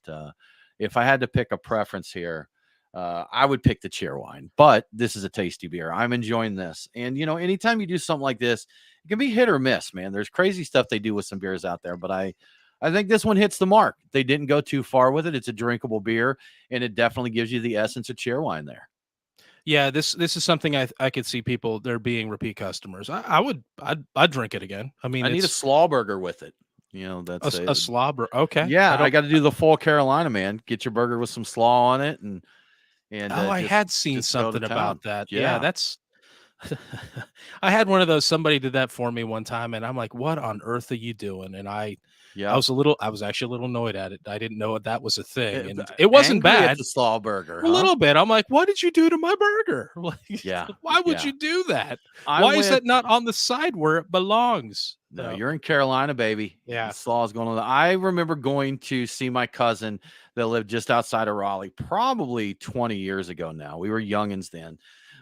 if I had to pick a preference here, I would pick the Cheerwine. But this is a tasty beer. I'm enjoying this, and anytime you do something like this, it can be hit or miss, man. There's crazy stuff they do with some beers out there, but I think this one hits the mark. They didn't go too far with it. It's a drinkable beer, and it definitely gives you the essence of Cheerwine there. Yeah, this is something I could see people there being repeat customers. I'd drink it again. I mean, I need a it's slaw burger with it. You know, a, that's a slobber. Okay, yeah, I I don't. got to do the full Carolina, man. Get your burger with some slaw on it and Oh, I just had seen go to something town. about that. Yeah, Yeah. that's. I had one of those. Somebody did that for me one time, and I'm like, "What on earth are you doing?" And Yep. I was actually a little annoyed at it. I didn't know that was a thing, Eh, b and it wasn't Angry at bad. the slaw burger, A huh? little bit. I'm like, "What did you do to my burger? Like, Yeah. why would Yeah. you do that? I Why is went that not on the side where it belongs?" No, you're in Carolina, baby. The Yeah. slaw's going on. I remember going to see my cousin that lived just outside of Raleigh, probably 20 years ago now. We were youngins then,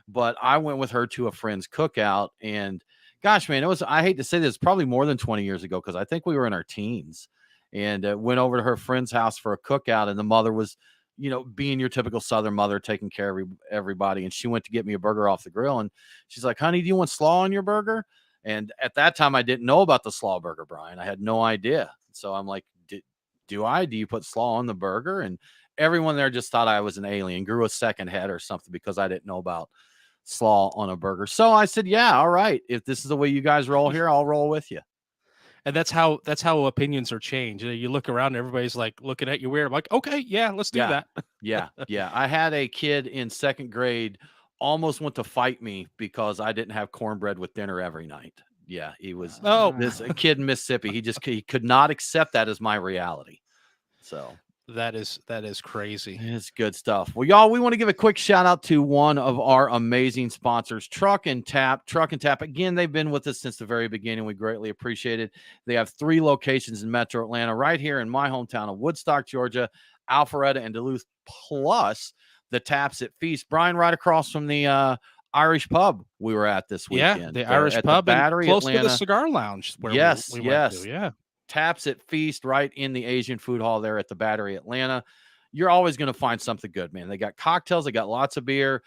but I went with her to a friend's cookout. And gosh, man, I hate to say this, probably more than 20 years ago because I think we were in our teens and went over to her friend's house for a cookout. And the mother was, being your typical Southern mother, taking care of everybody. And she went to get me a burger off the grill. And she's like, honey, do you want slaw on your burger? And at that time, I didn't know about the slaw burger, Brian. I had no idea. So I'm like, do I? Do you put slaw on the burger? And everyone there just thought I was an alien, grew a second head or something because I didn't know about slaw on a burger. So I said, yeah, all right. If this is the way you guys roll here, I'll roll with you. And that's how opinions are changed. You look around, and everybody's like looking at you weird. I'm like, okay, yeah, let's do Yeah. that. Yeah. Yeah. I had a kid in second grade almost want to fight me because I didn't have cornbread with dinner every night. Yeah. He was Oh, this a kid in Mississippi. He could not accept that as my reality. So that is crazy. it's good stuff. Well, y'all, we want to give a quick shout out to one of our amazing sponsors, Truck and Tap. Truck and Tap, again, they've been with us since the very beginning. We greatly appreciate it. They have 3 locations in Metro Atlanta, right here in my hometown of Woodstock, Georgia, Alpharetta, and Duluth, plus the Taps at Feast. Brian, right across from the Irish pub we were at this Yeah, weekend the there Irish at the pub and Battery, close to the Atlanta. cigar lounge where Yes, we went to. yes. Yeah. Taps at Feast right in the Asian food hall there at the Battery, Atlanta. You're always going to find something good, man. They got cocktails, they got lots of beer.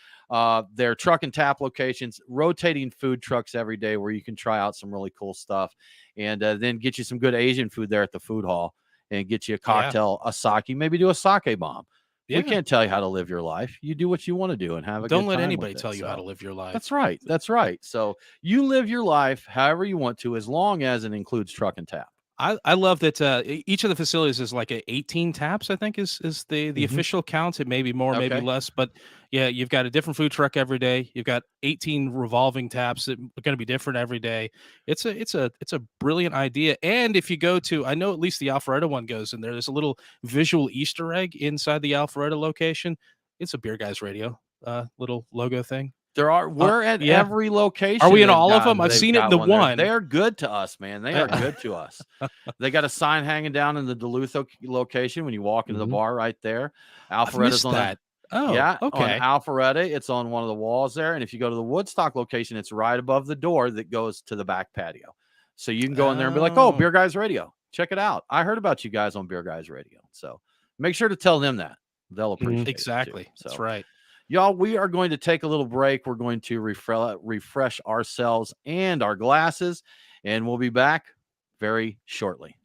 Their truck and tap locations, rotating food trucks every day where you can try out some really cool stuff, and then get you some good Asian food there at the food hall, and get you a Yeah. cocktail, a sake, maybe do a sake bomb. We Yeah. can't tell you how to live your life. You do what you want to do and have a Don't good let time anybody with it. tell you how to So live your life. that's right. That's right. So you live your life however you want to, as long as it includes truck and tap. I love that each of the facilities is like 18 taps, I think is the Mhm. official count. It may be more, maybe Okay. less, but yeah, you've got a different food truck every day. You've got 18 revolving taps that are going to be different every day. It's a brilliant idea. And if you go to, I know at least the Alpharetta one goes in there. There's a little visual Easter egg inside the Alpharetta location. It's a Beer Guys Radio little logo thing. We're at Yeah. every Are location we in all of them? I've they've seen it in got the one there. one. They're good to us, man. They are good to us. They got a sign hanging down in the Duluth location when you walk into the Mhm. bar right there. I've Alpharetta's missed on that. Oh, on okay. Alpharetta, it's on one of the walls there. And if you go to the Woodstock location, it's right above the door that goes to the back patio. So you can go in there and be like, oh, Oh. Beer Guys Radio. Check it out. I heard about you guys on Beer Guys Radio. So make sure to tell them that. They'll appreciate it too. Exactly. That's So right. y'all, we are going to take a little break. We're going to refresh ourselves and our glasses, and we'll be back very shortly.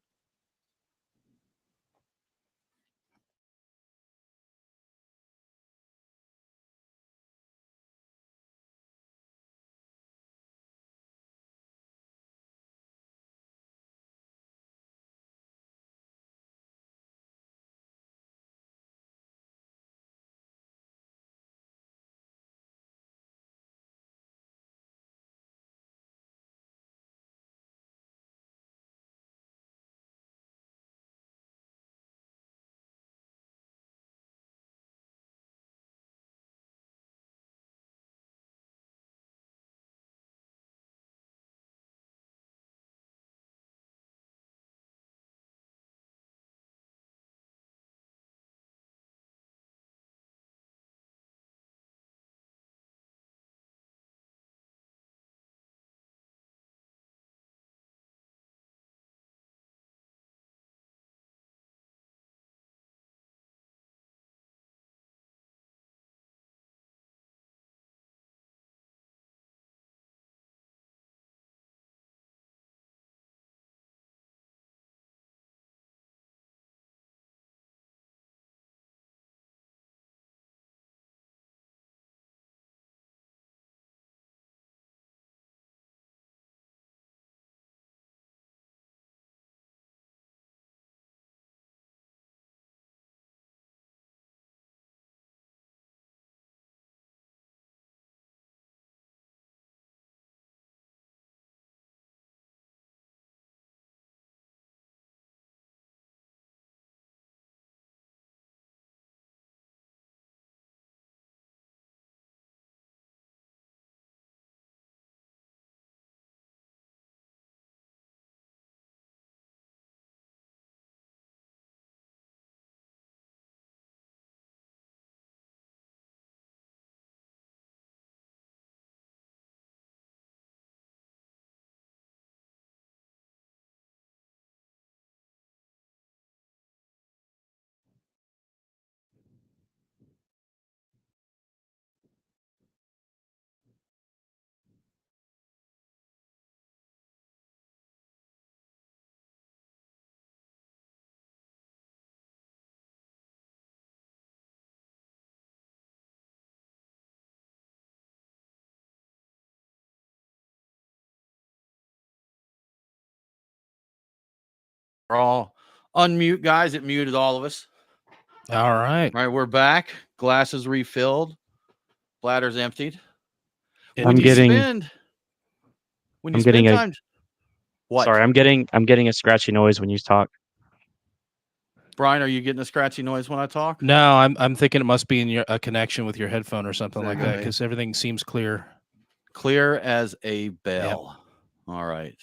We're all unmute, guys. It muted all of us. All right. All right, we're back. Glasses refilled. Bladders emptied. I'm When you getting- spend I'm getting time. What? Sorry, I'm getting a scratchy noise when you talk. Brian, are you getting a scratchy noise when I talk? No, I'm thinking it must be in a connection with your headphone or something like that, Exactly. because everything seems clear. Clear as a bell. All right.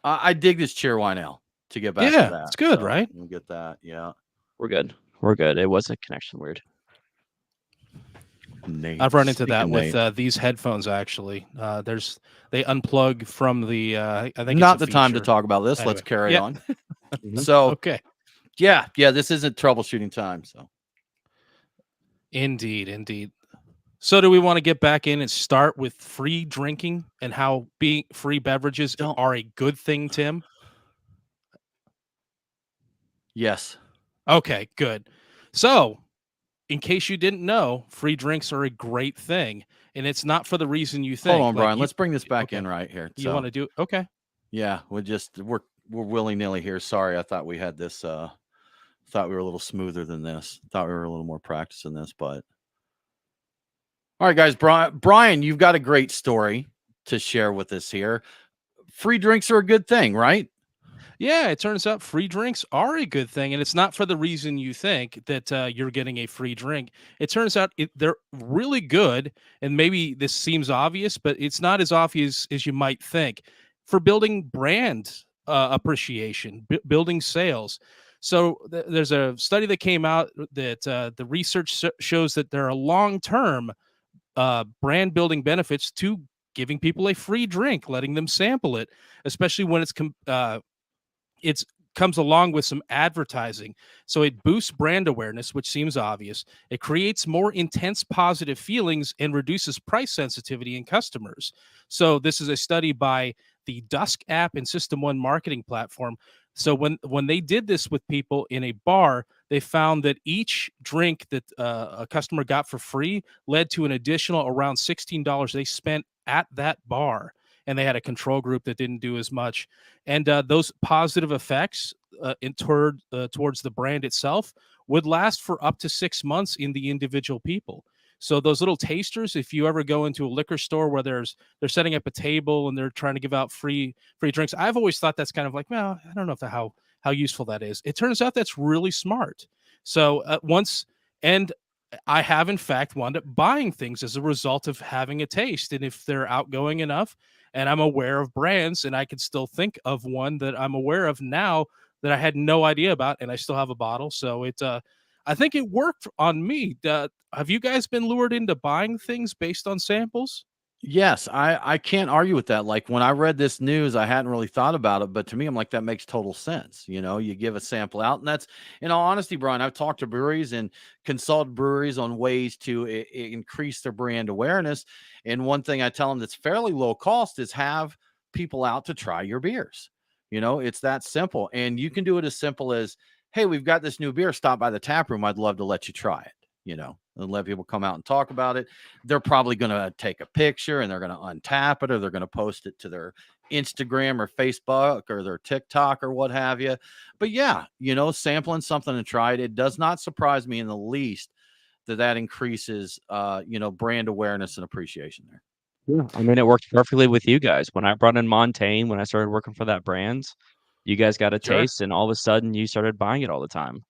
I dig this Cheerwine ale to get back to Yeah, that. it's good, So, right? We'll get that. Yeah. We're good. We're good. It was a connection weird. Nate. I've run into Speaking that of with Nate. these headphones. Actually, they unplug from the. I think Not it's a the time to feature. talk about this. Anyway, Let's carry yeah. on. Mhm. So, Okay. yeah, this isn't troubleshooting time. So, Indeed. So, do we want to get back in and start with free drinking and how being free beverages are a good thing, Tim? yes. Okay, good. So, in case you didn't know, free drinks are a great thing, and it's not for the reason you think. Hold on, Like, Brian. Let's bring this back in okay. right here. You want to do? Okay. Yeah, we're willy nilly here. Sorry, I thought we had this. Thought we were a little smoother than this. Thought we were a little more practiced than this. But all right, guys. Brian, you've got a great story to share with us here. Free drinks are a good thing, right? Yeah, it turns out free drinks are a good thing, and it's not for the reason you think that you're getting a free drink. It turns out they're really good, and maybe this seems obvious, but it's not as obvious as you might think for building brand appreciation, building sales. So there's a study that came out that the research shows that there are long-term brand building benefits to giving people a free drink, letting them sample it, especially when it's comes along with some advertising. So it boosts brand awareness, which seems obvious. It creates more intense positive feelings and reduces price sensitivity in customers. So this is a study by the Dusk app and System 1 marketing platform. So when they did this with people in a bar, they found that each drink that a customer got for free led to an additional around $16 they spent at that bar. And they had a control group that didn't do as much. And those positive effects towards the brand itself would last for up to 6 months in the individual people. So those little tasters, if you ever go into a liquor store where they're setting up a table and they're trying to give out free drinks, I've always thought that's kind of like, well, I don't know how useful that is. It turns out that's really smart. So and I have in fact wound up buying things as a result of having a taste, and if they're outgoing enough and I'm aware of brands, and I can still think of one that I'm aware of now that I had no idea about, and I still have a bottle. So I think it worked on me. Have you guys been lured into buying things based on samples? Yes, I can't argue with that. Like when I read this news, I hadn't really thought about it, but to me, I'm like, that makes total sense. You give a sample out, and that's, in all honesty, Brian, I've talked to breweries and consulted breweries on ways to increase their brand awareness. And one thing I tell them that's fairly low cost is have people out to try your beers. It's that simple. And you can do it as simple as, hey, we've got this new beer, stop by the tap room. I'd love to let you try it, and let people come out and talk about it. They're probably going to take a picture and they're going to untap it, or they're going to post it to their Instagram or Facebook or their TikTok or what have you. But yeah, sampling something and try it. It does not surprise me in the least that increases, brand awareness and appreciation there. Yeah, I mean, it worked perfectly with you guys. When I brought in Montaigne, when I started working for that brand, you guys got a Sure. taste, and all of a sudden, you started buying it all the time.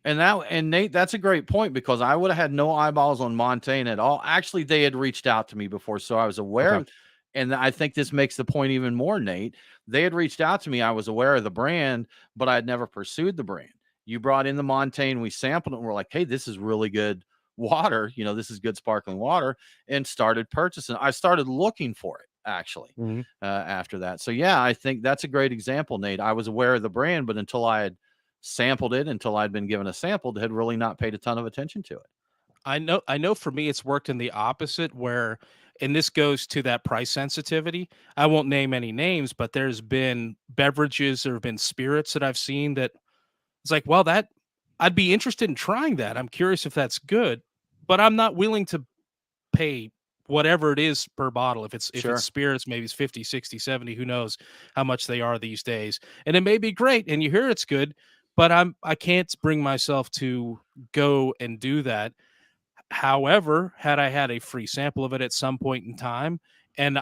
And Nate, that's a great point, because I would have had no eyeballs on Montaigne at all. Actually, they had reached out to me before, so I was aware. Okay. And I think this makes the point even more, Nate. They had reached out to me. I was aware of the brand, but I had never pursued the brand. You brought in the Montaigne, we sampled it, and we're like, hey, this is really good water. This is good sparkling water, and started purchasing. I started looking for it actually after that. So yeah, I think that's a great example, Nate. I was aware of the brand, but until I had sampled it, until I'd been given a sample, had really not paid a ton of attention to it. I know for me it's worked in the opposite where, and this goes to that price sensitivity. I won't name any names, but there's been beverages, there have been spirits that I've seen that it's like, well, that I'd be interested in trying that. I'm curious if that's good, but I'm not willing to pay whatever it is per bottle. If it's Sure. spirits, maybe it's 50, 60, 70, who knows how much they are these days. And it may be great and you hear it's good, but I can't bring myself to go and do that. However, had I had a free sample of it at some point in time and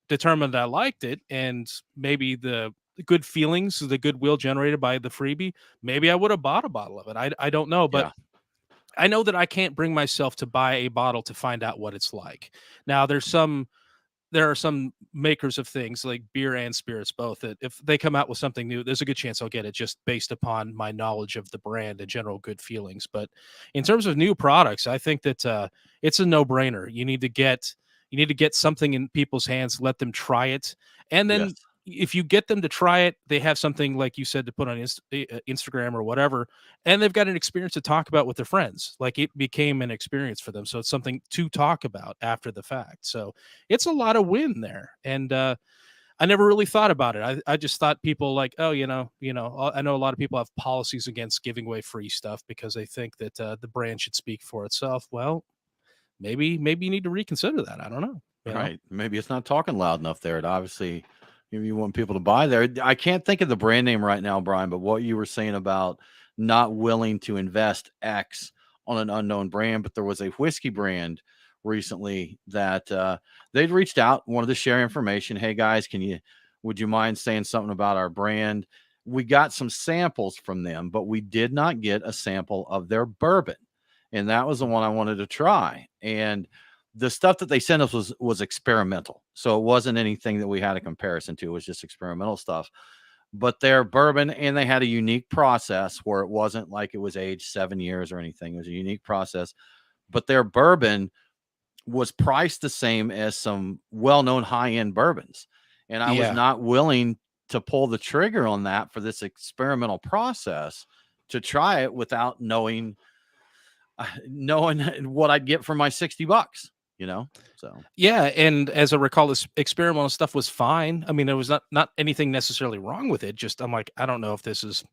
determined I liked it, and maybe the good feelings, the goodwill generated by the freebie, maybe I would have bought a bottle of it. I don't know, but Yeah. I know that I can't bring myself to buy a bottle to find out what it's like. Now, there are some makers of things like beer and spirits both that if they come out with something new, there's a good chance I'll get it just based upon my knowledge of the brand and general good feelings. But in terms of new products, I think that it's a no-brainer. You need to get something in people's hands, let them try it, and Yes. then if you get them to try it, they have something like you said to put on Instagram or whatever, and they've got an experience to talk about with their friends. Like it became an experience for them, so it's something to talk about after the fact. So it's a lot of win there. And I never really thought about it. I just thought people like, oh, I know a lot of people have policies against giving away free stuff because they think that the brand should speak for itself. Well, maybe you need to reconsider that. I don't know. Right. Maybe it's not talking loud enough there. It obviously, you want people to buy there. I can't think of the brand name right now, Brian, but what you were saying about not willing to invest X on an unknown brand, but there was a whiskey brand recently that they'd reached out, wanted to share information. Hey guys, would you mind saying something about our brand? We got some samples from them, but we did not get a sample of their bourbon. And that was the one I wanted to try. And the stuff that they sent us was experimental. So it wasn't anything that we had a comparison to. It was just experimental stuff. But their bourbon, and they had a unique process where it wasn't like it was aged 7 years or anything. It was a unique process. But their bourbon was priced the same as some well-known high-end bourbons. And I was Yeah. not willing to pull the trigger on that for this experimental process to try it without knowing what I'd get for my $60, so Yeah, and as I recall, this experimental stuff was fine. I mean, there was not anything necessarily wrong with it. Just I'm like, I don't know if this is,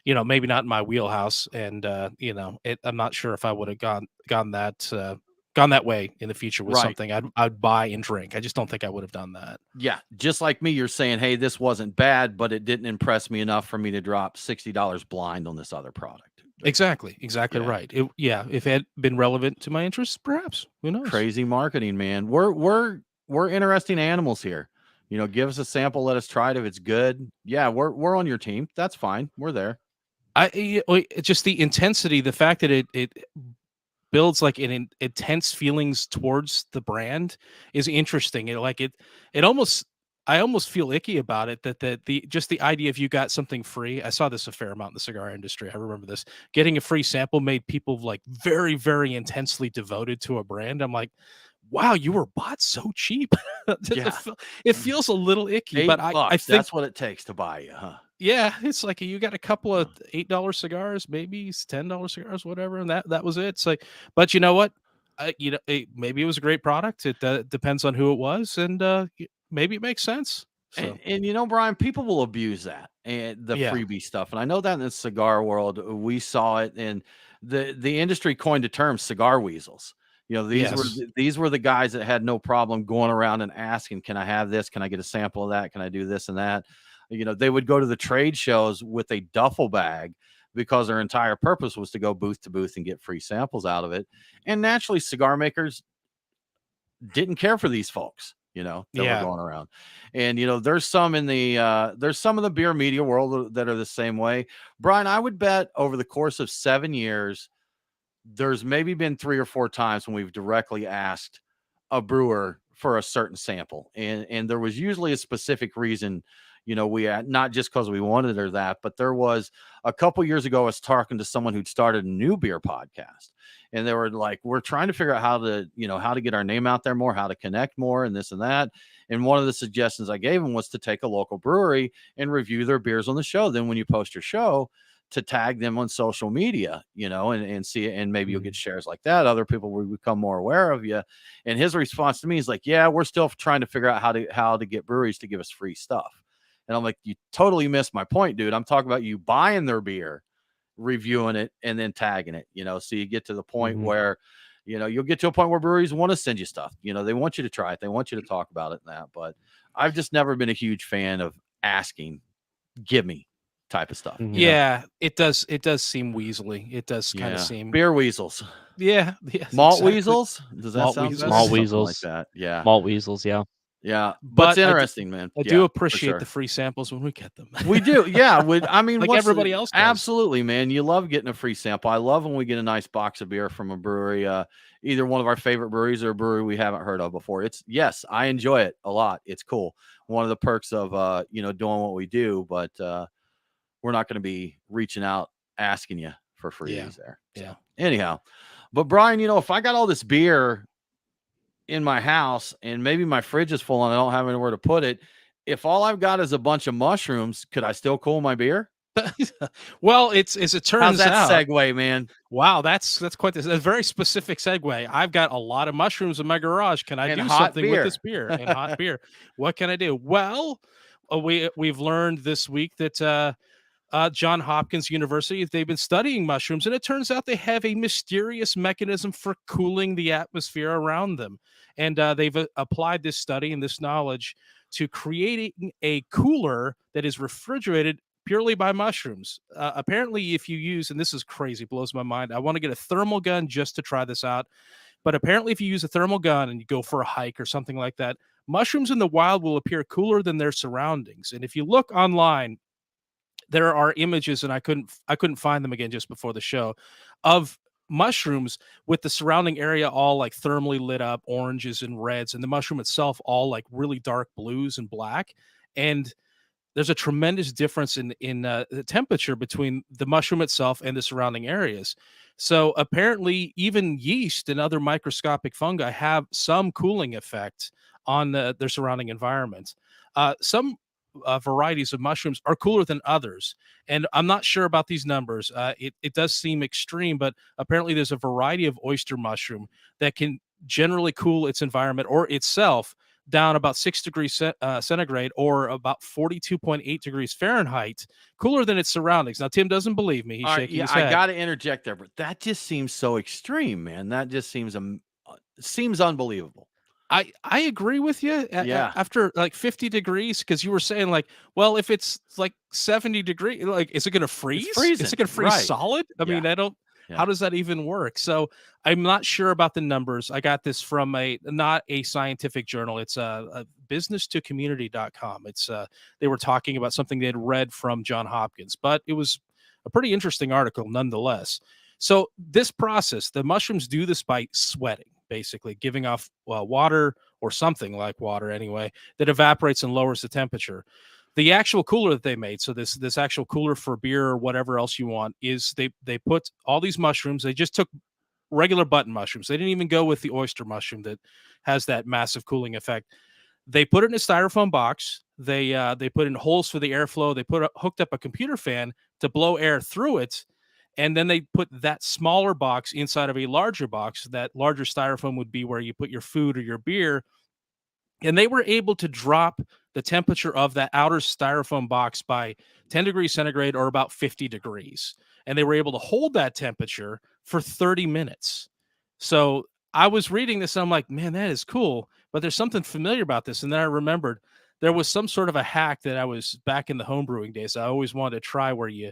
maybe not in my wheelhouse, and I'm not sure if I would have gone that way in the future with right. something I'd buy and drink. I just don't think I would have done that. Yeah, just like me, you're saying, hey, this wasn't bad, but it didn't impress me enough for me to drop $60 blind on this other product. Exactly Yeah. right. If it had been relevant to my interests, perhaps. Who knows? Crazy marketing, man. We're interesting animals here. Give us a sample, let us try it. If it's good, yeah, we're on your team. That's fine. We're there. It's just the intensity, the fact that it builds like intense feelings towards the brand is interesting. It almost, I almost feel icky about it that the idea of you got something free. I saw this a fair amount in the cigar industry. I remember this. Getting a free sample made people like very, very intensely devoted to a brand. I'm like, wow, you were bought so cheap. Yeah. It feels a little icky, but I $8. think That's what it takes to buy you, huh? yeah, it's like you got a couple of $8 cigars, maybe $10 cigars, whatever, and that was it. It's like, but you know what? Maybe it was a great product. It depends on who it was, and maybe it makes sense. So And Brian, people will abuse that and the yeah, freebie stuff. And I know that in the cigar world, we saw it, and the industry coined the term cigar weasels. yes, These were the guys that had no problem going around and asking, can I have this? Can I get a sample of that? Can I do this and that? They would go to the trade shows with a duffel bag because their entire purpose was to go booth to booth and get free samples out of it. And naturally, cigar makers didn't care for these folks, that were yeah, going around. And there's some in there's some of the beer media world that are the same way. Brian, I would bet over the course of 7 years, there's maybe been 3 or 4 times when we've directly asked a brewer for a certain sample. And there was usually a specific reason, we had, not just because we wanted or that, but there was a couple years ago, I was talking to someone who'd started a new beer podcast. And they were like, we're trying to figure out how to get our name out there more, how to connect more, and this and that. And one of the suggestions I gave them was to take a local brewery and review their beers on the show. Then when you post your show, to tag them on social media, and see it, and maybe you'll get shares like that. Other people will become more aware of you. And his response to me is like, yeah, we're still trying to figure out how to get breweries to give us free stuff. And I'm like, you totally missed my point, dude. I'm talking about you buying their beer, reviewing it, and then tagging it, so you get to the point Mhm. where You'll get to a point where breweries want to send you stuff. They want you to try it. They want you to talk about it and that. But I've just never been a huge fan of asking, give me type of stuff. Yeah, it does seem weaselly. It does kind of seem beer weasels. Yeah, Malt exactly. weasels. Does that Malt sound weasels. better? Malt Something weasels. like that. Yeah. Malt weasels, yeah. Yeah. But It's interesting, man. I Yeah, do for appreciate sure. the free samples when we get them. We do. Yeah. I mean, Like what's everybody else does. Absolutely, man. You love getting a free sample. I love when we get a nice box of beer from a brewery, either one of our favorite breweries or a brewery we haven't heard of before. Yes, I enjoy it a lot. It's cool. One of the perks of doing what we do, but we're not going to be reaching out asking you for freebies there. So, Yeah. anyhow, but Brian, if I got all this beer in my house and maybe my fridge is full and I don't have anywhere to put it, if all I've got is a bunch of mushrooms, could I still cool my beer? Well, as it turns How's that out, segue, man? Wow, that's quite a very specific segue. I've got a lot of mushrooms in my garage. Can I do something with this beer and hot beer? What can I do? Well, we've learned this week that Johns Hopkins University, they've been studying mushrooms, and it turns out they have a mysterious mechanism for cooling the atmosphere around them. And they've applied this study and this knowledge to creating a cooler that is refrigerated purely by mushrooms. Apparently, if you use, and this is crazy, blows my mind. I want to get a thermal gun just to try this out. But apparently, if you use a thermal gun and you go for a hike or something like that, mushrooms in the wild will appear cooler than their surroundings. And if you look online, there are images, and I couldn't find them again just before the show, of mushrooms with the surrounding area all like thermally lit up, oranges and reds, and the mushroom itself all like really dark blues and black. And there's a tremendous difference in the temperature between the mushroom itself and the surrounding areas. So apparently, even yeast and other microscopic fungi have some cooling effect on their surrounding environment. Some varieties of mushrooms are cooler than others, and I'm not sure about these numbers. It does seem extreme, but apparently there's a variety of oyster mushroom that can generally cool its environment or itself down about 6 degrees centigrade or about 42.8 degrees Fahrenheit, cooler than its surroundings. Now, Tim doesn't believe me. He's shaking his head. I got to interject there, but that just seems so extreme, man. That just seems unbelievable. I agree with you. Yeah. After like 50 degrees, because you were saying like, well, if it's like 70 degrees, like, is it going to freeze? Is it going to freeze solid? I mean, I don't. Yeah. How does that even work? So I'm not sure about the numbers. I got this from not a scientific journal. It's a businesstocommunity.com. It's they were talking about something they had read from Johns Hopkins, but it was a pretty interesting article nonetheless. So this process, the mushrooms do this by sweating, basically giving off water or something like water anyway, that evaporates and lowers the temperature. The actual cooler that they made, so this actual cooler for beer or whatever else you want, is they put all these mushrooms. They just took regular button mushrooms. They didn't even go with the oyster mushroom that has that massive cooling effect. They put it in a styrofoam box. They put in holes for the airflow. They hooked up a computer fan to blow air through it. And then they put that smaller box inside of a larger box. That larger styrofoam would be where you put your food or your beer. And they were able to drop the temperature of that outer styrofoam box by 10 degrees centigrade or about 50 degrees. And they were able to hold that temperature for 30 minutes. So I was reading this and I'm like, man, that is cool. But there's something familiar about this. And then I remembered there was some sort of a hack that I was back in the homebrewing days. I always wanted to try where you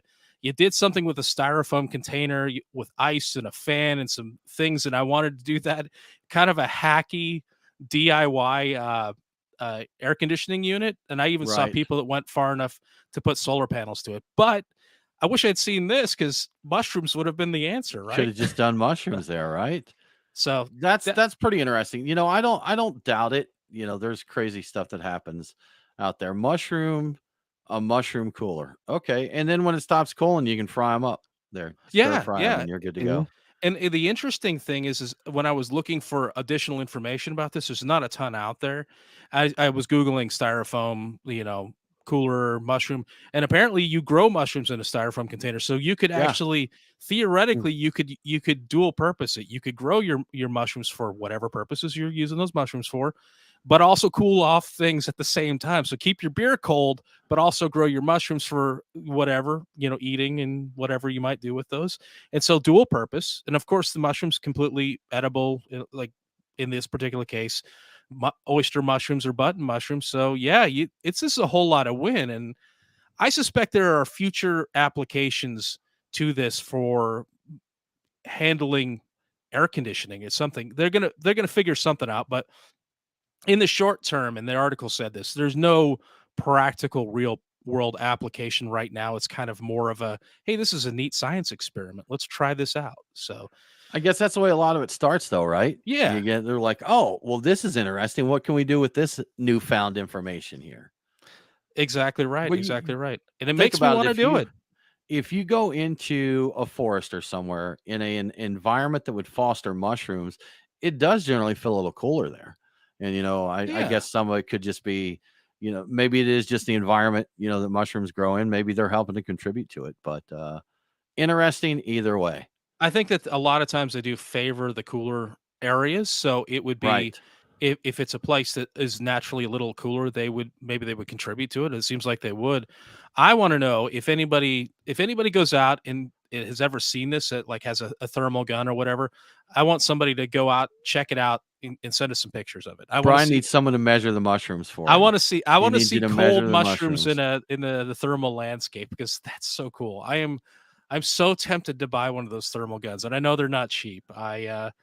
did something with a styrofoam container with ice and a fan and some things. And I wanted to do that kind of a hacky DIY air conditioning unit. And I even saw people that went far enough to put solar panels to it. But I wish I'd seen this, because mushrooms would have been the answer, right? Should have just done mushrooms there, right? So that's pretty interesting. I don't doubt it. There's crazy stuff that happens out there. A mushroom cooler. Okay. And then when it stops cooling, you can fry them up there. Fry them and you're good to go. And the interesting thing is when I was looking for additional information about this, there's not a ton out there. I was Googling styrofoam, cooler mushroom, and apparently you grow mushrooms in a styrofoam container. So you could actually, theoretically, you could dual purpose it. You could grow your mushrooms for whatever purposes you're using those mushrooms for, but also cool off things at the same time. So keep your beer cold, but also grow your mushrooms for whatever, eating and whatever you might do with those. And so dual purpose. And of course, the mushrooms completely edible, like in this particular case, oyster mushrooms or button mushrooms. So yeah, it's just a whole lot of win. And I suspect there are future applications to this for handling air conditioning. It's something they're gonna figure something out, but in the short term, and the article said this, there's no practical real world application right now. It's kind of more of a, hey, this is a neat science experiment. Let's try this out. So I guess that's the way a lot of it starts, though, right? yeah, They're like, oh, well, this is interesting. What can we do with this newfound information here? exactly right. Well, Exactly right. And it think makes me about it. want to do it. If you go into a forest or somewhere in an environment that would foster mushrooms, it does generally feel a little cooler there. And I Yeah. guess some of it could just be, maybe it is just the environment, that mushrooms grow in. Maybe they're helping to contribute to it. But interesting either way. I think that a lot of times they do favor the cooler areas. So it would be Right. if it's a place that is naturally a little cooler, maybe they would contribute to it. It seems like they would. I want to know if anybody goes out and it has ever seen this, like has a thermal gun or whatever. I want somebody to go out, check it out, and send us some pictures of it. I want to Brian see. needs someone to measure the mushrooms for I him. want to see. I He want to needs see you to measure cold the mushrooms in mushrooms. the thermal landscape because that's so cool. I'm so tempted to buy one of those thermal guns, and I know they're not cheap. I had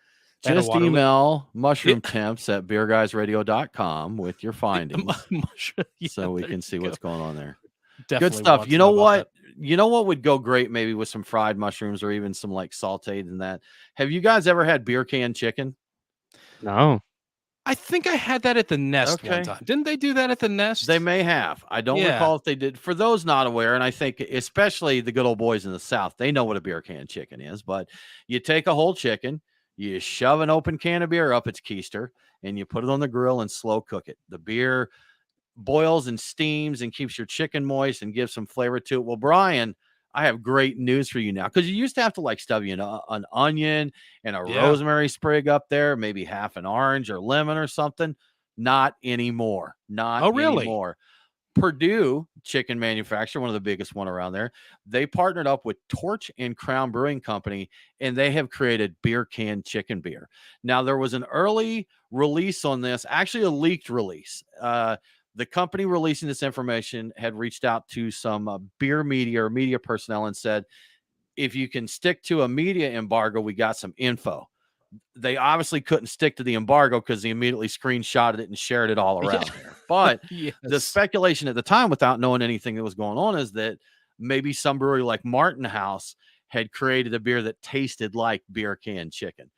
a Just water email Yeah. mushroom temps at beerguysradio.com with your findings Yeah, so we there can see you go. what's going on there. Good Definitely stuff. want You to know know about that. what? You know what would go great maybe with some fried mushrooms or even some like sauteed and that. Have you guys ever had beer can chicken? No. I think I had that at the Nest one Okay. time. Didn't they do that at the Nest? They may have. I don't Yeah. recall if they did. For those not aware, and I think especially the good old boys in the South, they know what a beer can chicken is. But you take a whole chicken, you shove an open can of beer up its keister, and you put it on the grill and slow cook it. The beer boils and steams and keeps your chicken moist and gives some flavor to it. Well, Brian, I have great news for you now because you used to have to like stub you an onion and a Yeah. rosemary sprig up there, maybe half an orange or lemon or something. Not anymore. Not Oh, really? anymore. Purdue chicken manufacturer, one of the biggest one around there, they partnered up with Torch and Crown Brewing Company, and they have created beer can chicken beer. Now, there was an early release on this, actually a leaked release. The company releasing this information had reached out to some beer media or media personnel and said, if you can stick to a media embargo, we got some info. They obviously couldn't stick to the embargo because they immediately screenshotted it and shared it all around there. But the Yes. speculation at the time, without knowing anything that was going on, is that maybe some brewery like Martin House had created a beer that tasted like beer can chicken.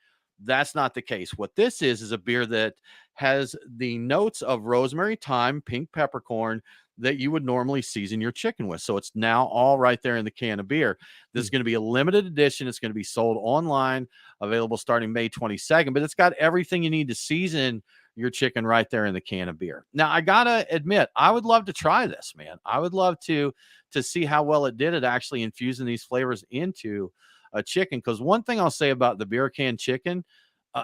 That's not the case. What this is a beer that has the notes of rosemary, thyme, pink peppercorn that you would normally season your chicken with. So it's now all right there in the can of beer. This is going to be a limited edition. It's going to be sold online, available starting May 22nd, but it's got everything you need to season your chicken right there in the can of beer. Now, I got to admit, I would love to try this, man. I would love to see how well it did at actually infusing these flavors into a chicken. Because one thing I'll say about the beer can chicken,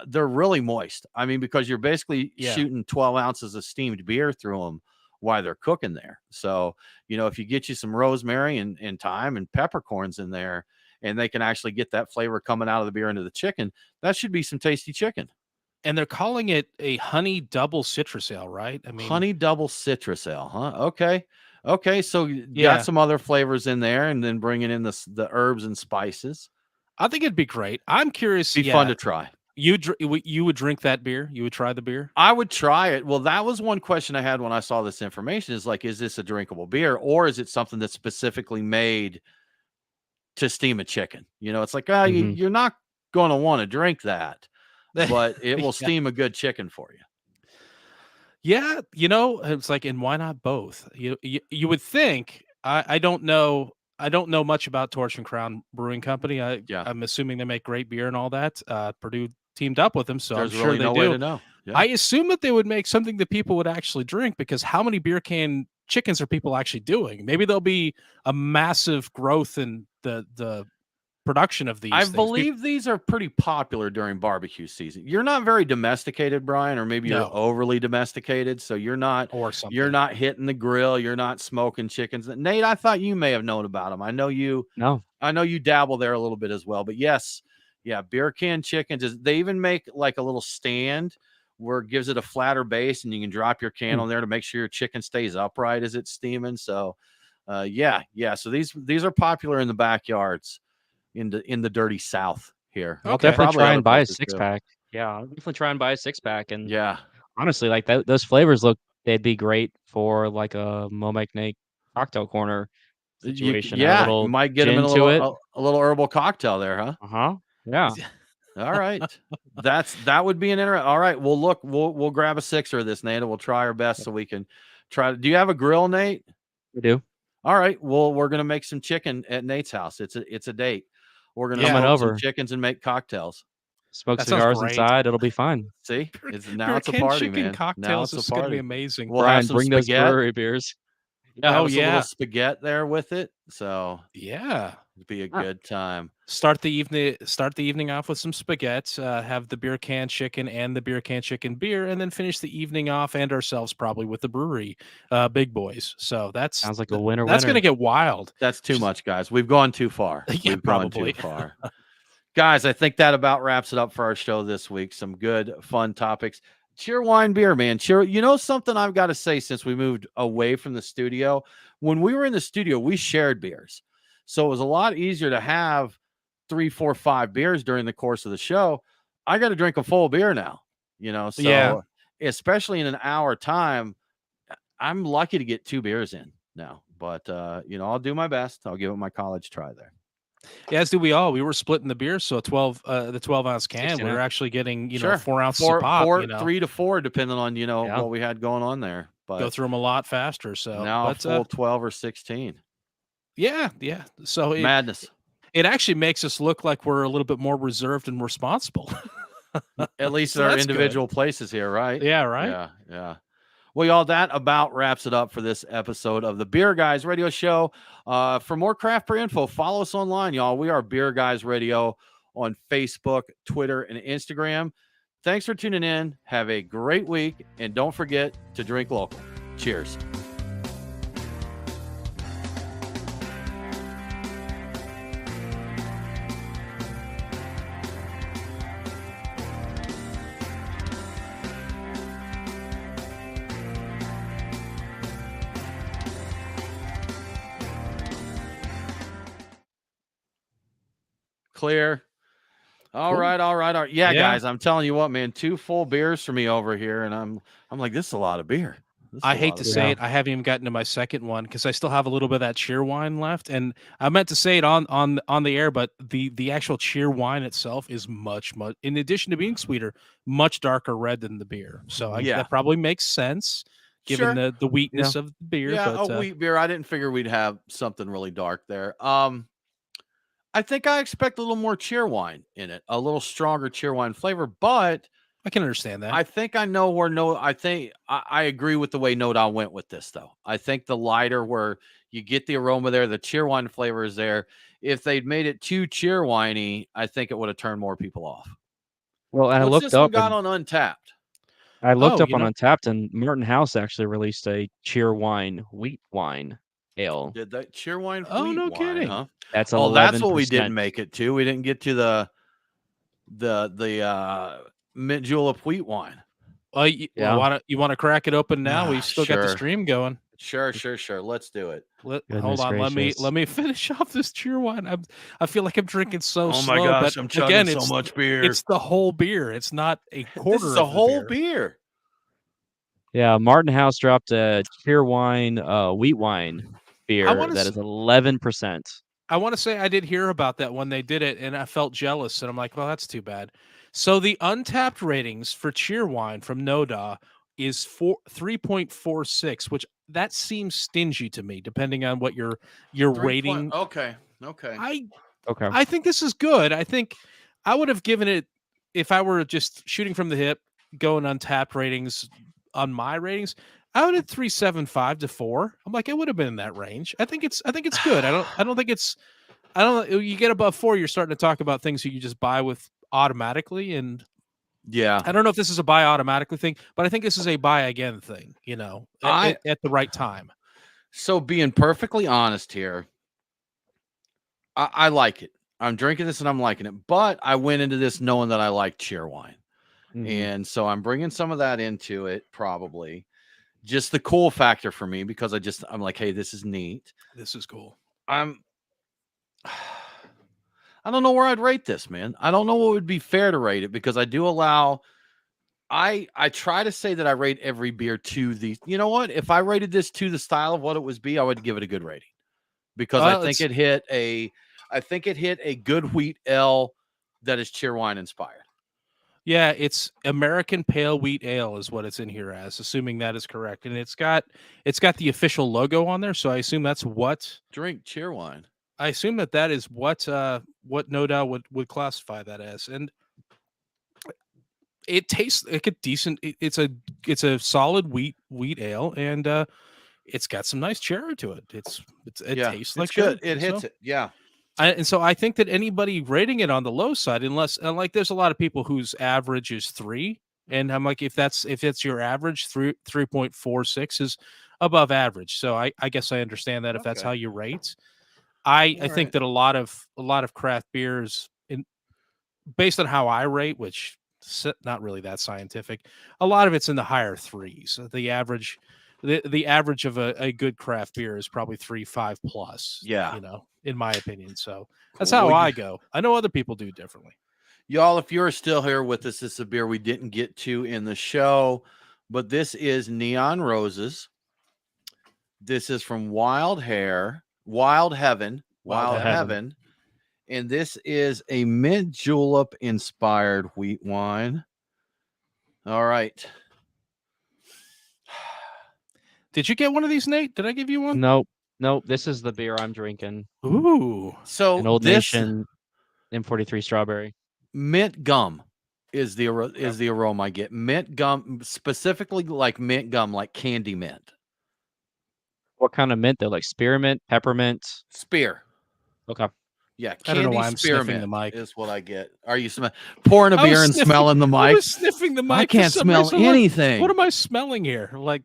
they're really moist. I mean, because you're basically shooting 12 ounces of steamed beer through them while they're cooking there. So, if you get you some rosemary and thyme and peppercorns in there, and they can actually get that flavor coming out of the beer into the chicken, that should be some tasty chicken. And they're calling it a honey double citrus ale, right? I mean, honey double citrus ale, huh? Okay. So you Yeah. got some other flavors in there, and then bringing in the herbs and spices. I think it'd be great. I'm curious. Be fun to try. You would drink that beer? You would try the beer? I would try it. Well, that was one question I had when I saw this information is like, is this a drinkable beer or is it something that's specifically made to steam a chicken? It's like, you're not going to want to drink that, but it will steam a good chicken for you. Yeah. It's like, and why not both? You would think, I don't know much about Torch and Crown Brewing Company. I'm assuming they make great beer and all that. Purdue teamed up with them, so There's I'm sure really they no do. way to know. Yeah. I assume that they would make something that people would actually drink because how many beer can chickens are people actually doing? Maybe there'll be a massive growth in the production of these I things. believe these are pretty popular during barbecue season. You're not very domesticated, Brian, or maybe you're No. overly domesticated, so you're not hitting the grill, you're not smoking chickens. Nate, I thought you may have known about them. I know you dabble there a little bit as well. But yes, yeah, beer can chickens. They even make like a little stand where it gives it a flatter base, and you can drop your can on there to make sure your chicken stays upright as it's steaming. So, yeah. So these are popular in the backyards in the dirty South here. I'll Okay. definitely try and buy a too. 6-pack. Yeah, I'll definitely try and buy a 6-pack. And Yeah, honestly, like those flavors they'd be great for like a Momeknake cocktail corner situation. Add a you little might get them in gin to it. a little herbal cocktail there, huh? Yeah. All right. That would be an interesting. All right. Well, look, we'll grab a sixer of this, Nate. We'll try our best so we can try. Do you have a grill, Nate? We do. All right. Well, we're gonna make some chicken at Nate's house. It's a date. We're gonna smoke some chickens and make cocktails. Smoke cigars inside. It'll be fun. See, it's a party, man. Now it's a party. Gonna be amazing. We'll Brian, have some bring those spaghetti. brewery beers. Yeah, a little spaghetti there with it. So yeah, it'd be a good time. Start the evening off with some spaghetti. Have the beer can chicken and the beer can chicken beer, and then finish the evening off and ourselves probably with the brewery big boys. So that sounds like a winner. That's gonna get wild. That's too much, guys. We've gone too far. Yeah, We've probably. gone too far. Guys, I think that about wraps it up for our show this week. Some good, fun topics. Cheerwine beer, man. You know something I've got to say since we moved away from the studio? When we were in the studio, we shared beers. So it was a lot easier to have 3, 4, 5 beers during the course of the show. I got to drink a full beer now, so especially in an hour time, I'm lucky to get 2 beers in now, but I'll do my best. I'll give it my college try there. Yeah, as do we all. We were splitting the beer, so the 12-ounce can. We were actually getting 4 ounces of pop. 3 to 4, depending on what we had going on there. But go through them a lot faster. So now full 12 or 16. Yeah. So madness. It actually makes us look like we're a little bit more reserved and responsible. At least in our individual places here, right? Yeah, right. Yeah. Well, y'all, that about wraps it up for this episode of the Beer Guys Radio Show. For more craft beer info, follow us online, y'all. We are Beer Guys Radio on Facebook, Twitter, and Instagram. Thanks for tuning in. Have a great week, and don't forget to drink local. Cheers. Clear. All right. Yeah, guys, I'm telling you what, man, 2 full beers for me over here, and I'm like, this is a lot of beer. I hate to say it, I haven't even gotten to my second one because I still have a little bit of that Cheerwine left, and I meant to say it on the air, but the actual Cheerwine itself is much, in addition to being sweeter, much darker red than the beer. So that probably makes sense given the wheatness of the beer. Yeah, but, a wheat beer. I didn't figure we'd have something really dark there. I think I expect a little more Cheerwine in it, a little stronger Cheerwine flavor, but I can understand that. I think I know where I agree with the way NoDa went with this, though. I think the lighter where you get the aroma there, the Cheerwine flavor is there. If they'd made it too Cheerwine-y, I think it would have turned more people off. Well, and I looked up on Untapped. I looked up on Untapped, and Martin House actually released a Cheerwine wheat wine ale. Did that Cheerwine? Oh, no kidding! Huh? That's that's what we didn't make it to. We didn't get to the mint julep wheat wine. You want to crack it open now? We've still got the stream going. Sure. Let's do it. Hold on. Gracious. Let me finish off this Cheerwine. I feel like I'm drinking so slow. Oh my gosh, but I'm chugging so much beer. It's the whole beer. It's not a quarter. This is a whole beer. Yeah, Martin House dropped a Cheerwine wheat wine beer that is 11%. I want to say I did hear about that when they did it, and I felt jealous, and I'm like, well, that's too bad. So the Untapped ratings for Cheerwine from NoDa is 3.46, which that seems stingy to me, depending on what your rating. Okay. I think this is good. I think I would have given it, if I were just shooting from the hip, going Untapped ratings on my ratings, I would have 3.75 to 4. I'm like, it would have been in that range. I think it's good. I don't think it's I don't know. You get above 4, you're starting to talk about things you just buy with automatically, and Yeah. I don't know if this is a buy automatically thing, but I think this is a buy again thing. At the right time. So being perfectly honest here, I like it. I'm drinking this and I'm liking it, but I went into this knowing that I like Cheerwine. And so I'm bringing some of that into it, probably just the cool factor for me, because I'm like, hey, this is neat. This is cool. I don't know where I'd rate this, man. I don't know what would be fair to rate it, because I do allow. I try to say that I rate every beer to the. You know what? If I rated this to the style of what it was I would give it a good rating, because I think it hit a good wheat ale that is Cheerwine inspired. Yeah, it's American Pale Wheat Ale is what it's in here as, assuming that is correct. And it's got the official logo on there, so I assume that's what Drink Cheerwine. I assume that is what NoDa would classify that as. And it tastes like a decent it's a solid wheat ale, and it's got some nice cherry to it. It tastes like good. Cherry, It hits it. Yeah. And so I think that anybody rating it on the low side, unless like there's a lot of people whose average is 3, and I'm like, if that's your average, 3.46 is above average. So I guess I understand that if that's how you rate. I think that a lot of craft beers, based on how I rate, which not really that scientific, a lot of it's in the higher 3s. The average of a good craft beer is probably 3.5 plus. Yeah. In my opinion. So that's how I go. I know other people do differently. Y'all, if you're still here with us, this is a beer we didn't get to in the show, but this is Neon Roses. This is from Wild Heaven. And this is a mint julep inspired wheat wine. All right. Did you get one of these, Nate? Did I give you one? Nope. This is the beer I'm drinking. Ooh. So an Old Nation M43 strawberry. Mint gum is the aroma I get. Mint gum, specifically like mint gum, like candy mint. What kind of mint though? Like spearmint, peppermint? Spear. Okay. Yeah, I don't know why I'm sniffing spearmint the mic. is what I get. Are you pouring a beer and smelling the mic? I was sniffing the mic. I can't smell anything. What am I smelling here? Like,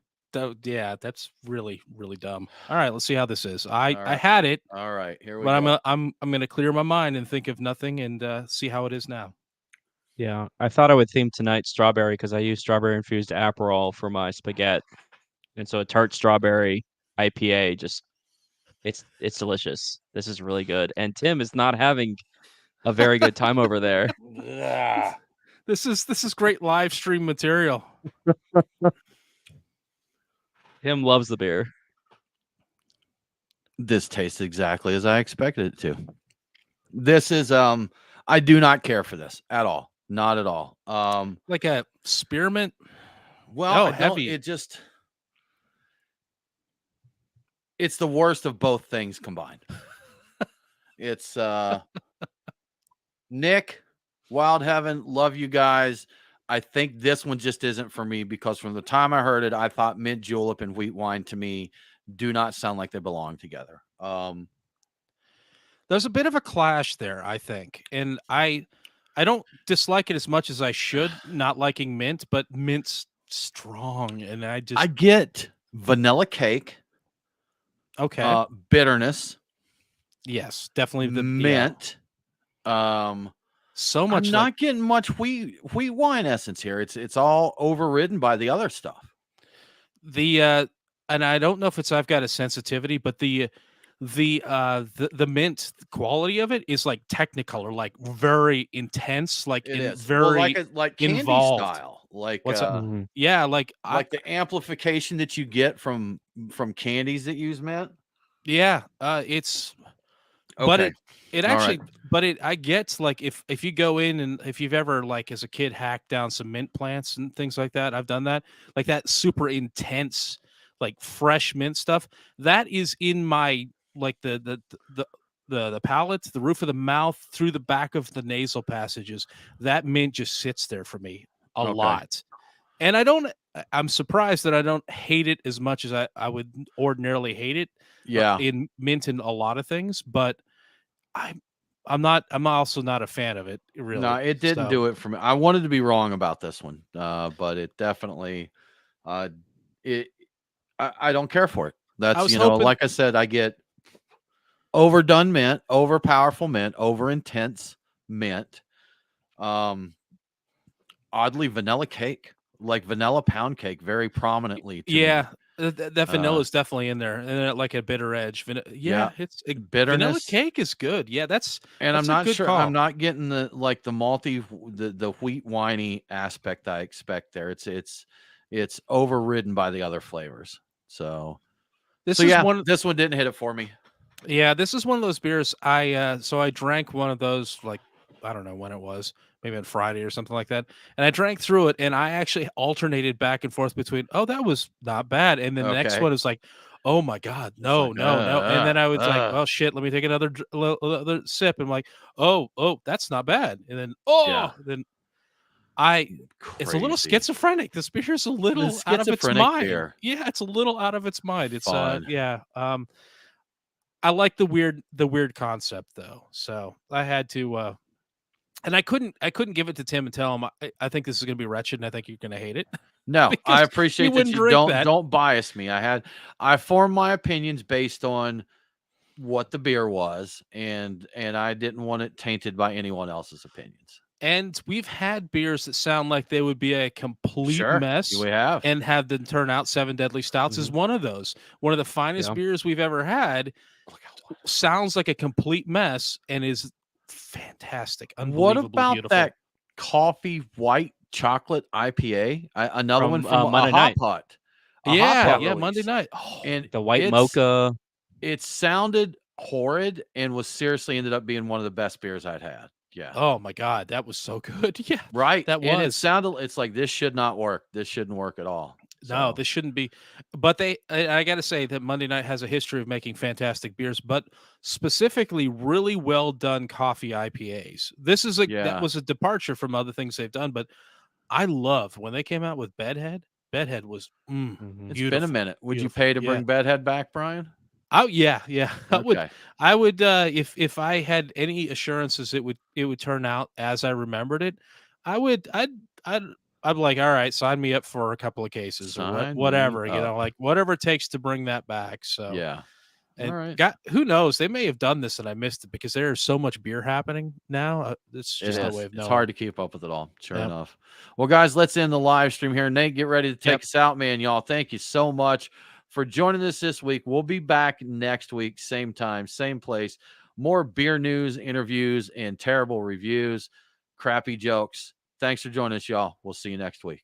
yeah, that's really, really dumb. All right, let's see how this is. I had it. All right, here we go. But I'm gonna clear my mind and think of nothing and see how it is now. Yeah, I thought I would theme tonight strawberry because I use strawberry infused Aperol for my Spaghett, and so a tart strawberry IPA just it's delicious. This is really good, and Tim is not having a very good time over there. This is great live stream material. Tim loves the beer. This tastes exactly as I expected it to. This is I do not care for this at all. Not at all. Like a spearmint. Well, heavy. It's the worst of both things combined. It's Nick, Wild Heaven, love you guys. I think this one just isn't for me, because from the time I heard it, I thought mint julep and wheat wine to me do not sound like they belong together. There's a bit of a clash there, I think. And I don't dislike it as much as I should, not liking mint, but mint's strong. And I get vanilla cake. Okay. Bitterness. Yes, definitely the mint. So much. I'm not getting much wheat wine essence here. It's all overridden by the other stuff. And I don't know if I've got a sensitivity, but the mint quality of it is like Technicolor, like very intense, like very like candy involved style. Like what's up? Yeah, like the amplification that you get from candies that use mint. Yeah, it's okay. But it actually, right. I get like if you go in and if you've ever like as a kid hacked down some mint plants and things like that, I've done that, like that super intense, like fresh mint stuff that is in my like the palate, the roof of the mouth, through the back of the nasal passages. That mint just sits there for me a lot, and I'm surprised that I don't hate it as much as I would ordinarily hate it. Yeah, in mint and a lot of things, but I'm also not a fan of it, really. No, it didn't So do it for me. I wanted to be wrong about this one, but it definitely, uh, it. I don't care for it. I That's was hoping. like I said, I get overdone mint, over powerful mint, over intense mint. Um, Oddly vanilla cake, like vanilla pound cake, very prominently to me. Yeah, that vanilla is definitely in there, and then like a bitter edge. Yeah, Yeah, vanilla bitterness. cake is good. Yeah, And I'm that's a not good sure. I'm call. not getting the like the malty, the wheat winey aspect I expect there. It's overridden by the other flavors. So This is yeah, one. this one didn't hit it for me. Yeah, this is one of those beers. I drank one of those, like, I don't know when it was, maybe on Friday or something like that. And I drank through it, and I actually alternated back and forth between, oh, that was not bad, and then the next Okay, one is like, oh my god, it's no, like no, no, and then I was like, well, shit, let me take another sip. I'm like, oh, that's not bad, and then yeah, I it's a little crazy. schizophrenic. This beer is a The little out of its schizophrenic mind. beer, Yeah, it's a little out of its mind. It's fun. yeah. I like the weird concept though. So I had to and I couldn't give it to Tim and tell him I think this is gonna be wretched and I think you're gonna hate it No, I because he appreciate that wouldn't you drink don't that. don't bias me. I formed my opinions based on what the beer was, and I didn't want it tainted by anyone else's opinions. And we've had beers that sound like they would be a complete Sure, mess we have. and have them turn out. Seven Deadly Stouts is Mhm. one of those. One of the finest Yeah. beers we've ever had. Look how what Sounds like a complete mess and is fantastic, What unbelievably about beautiful. that coffee white chocolate IPA? Another one From, from a Monday Hot night, Pot, Yeah, yeah, Monday release, night. Oh, and the white it's mocha it sounded horrid and was seriously ended up being one of the best beers I'd had. Yeah. oh my god, that was so good. Yeah, Right, that and was. it's like, this should not work. This shouldn't work at all. No, So, this shouldn't be. But I got to say that Monday Night has a history of making fantastic beers, but specifically really well done coffee IPAs. That yeah, was a departure from other things they've done, but I love when they came out with Bedhead. Bedhead was Mhm. it's been a beautiful, minute. Would you beautiful. pay to Yeah. bring Bedhead back, Brian? Oh yeah, yeah. Okay. I would if I had any assurances it would turn out as I remembered it, I would I'd I'd be like, all right, sign me up for a couple of cases or Sign me whatever, up. like whatever it takes to bring that back. So Yeah. and Alright. got who knows, they may have done this and I missed it because there's so much beer happening now. It's It just no way is. of It's knowing. hard to keep up with it all. Sure Yeah. enough. Well, guys, let's end the live stream here. Nate, get ready to take Yep. us out, man. Y'all, thank you so much for joining us this week. We'll be back next week, same time, same place. More beer news, interviews, and terrible reviews, crappy jokes. Thanks for joining us, y'all. We'll see you next week.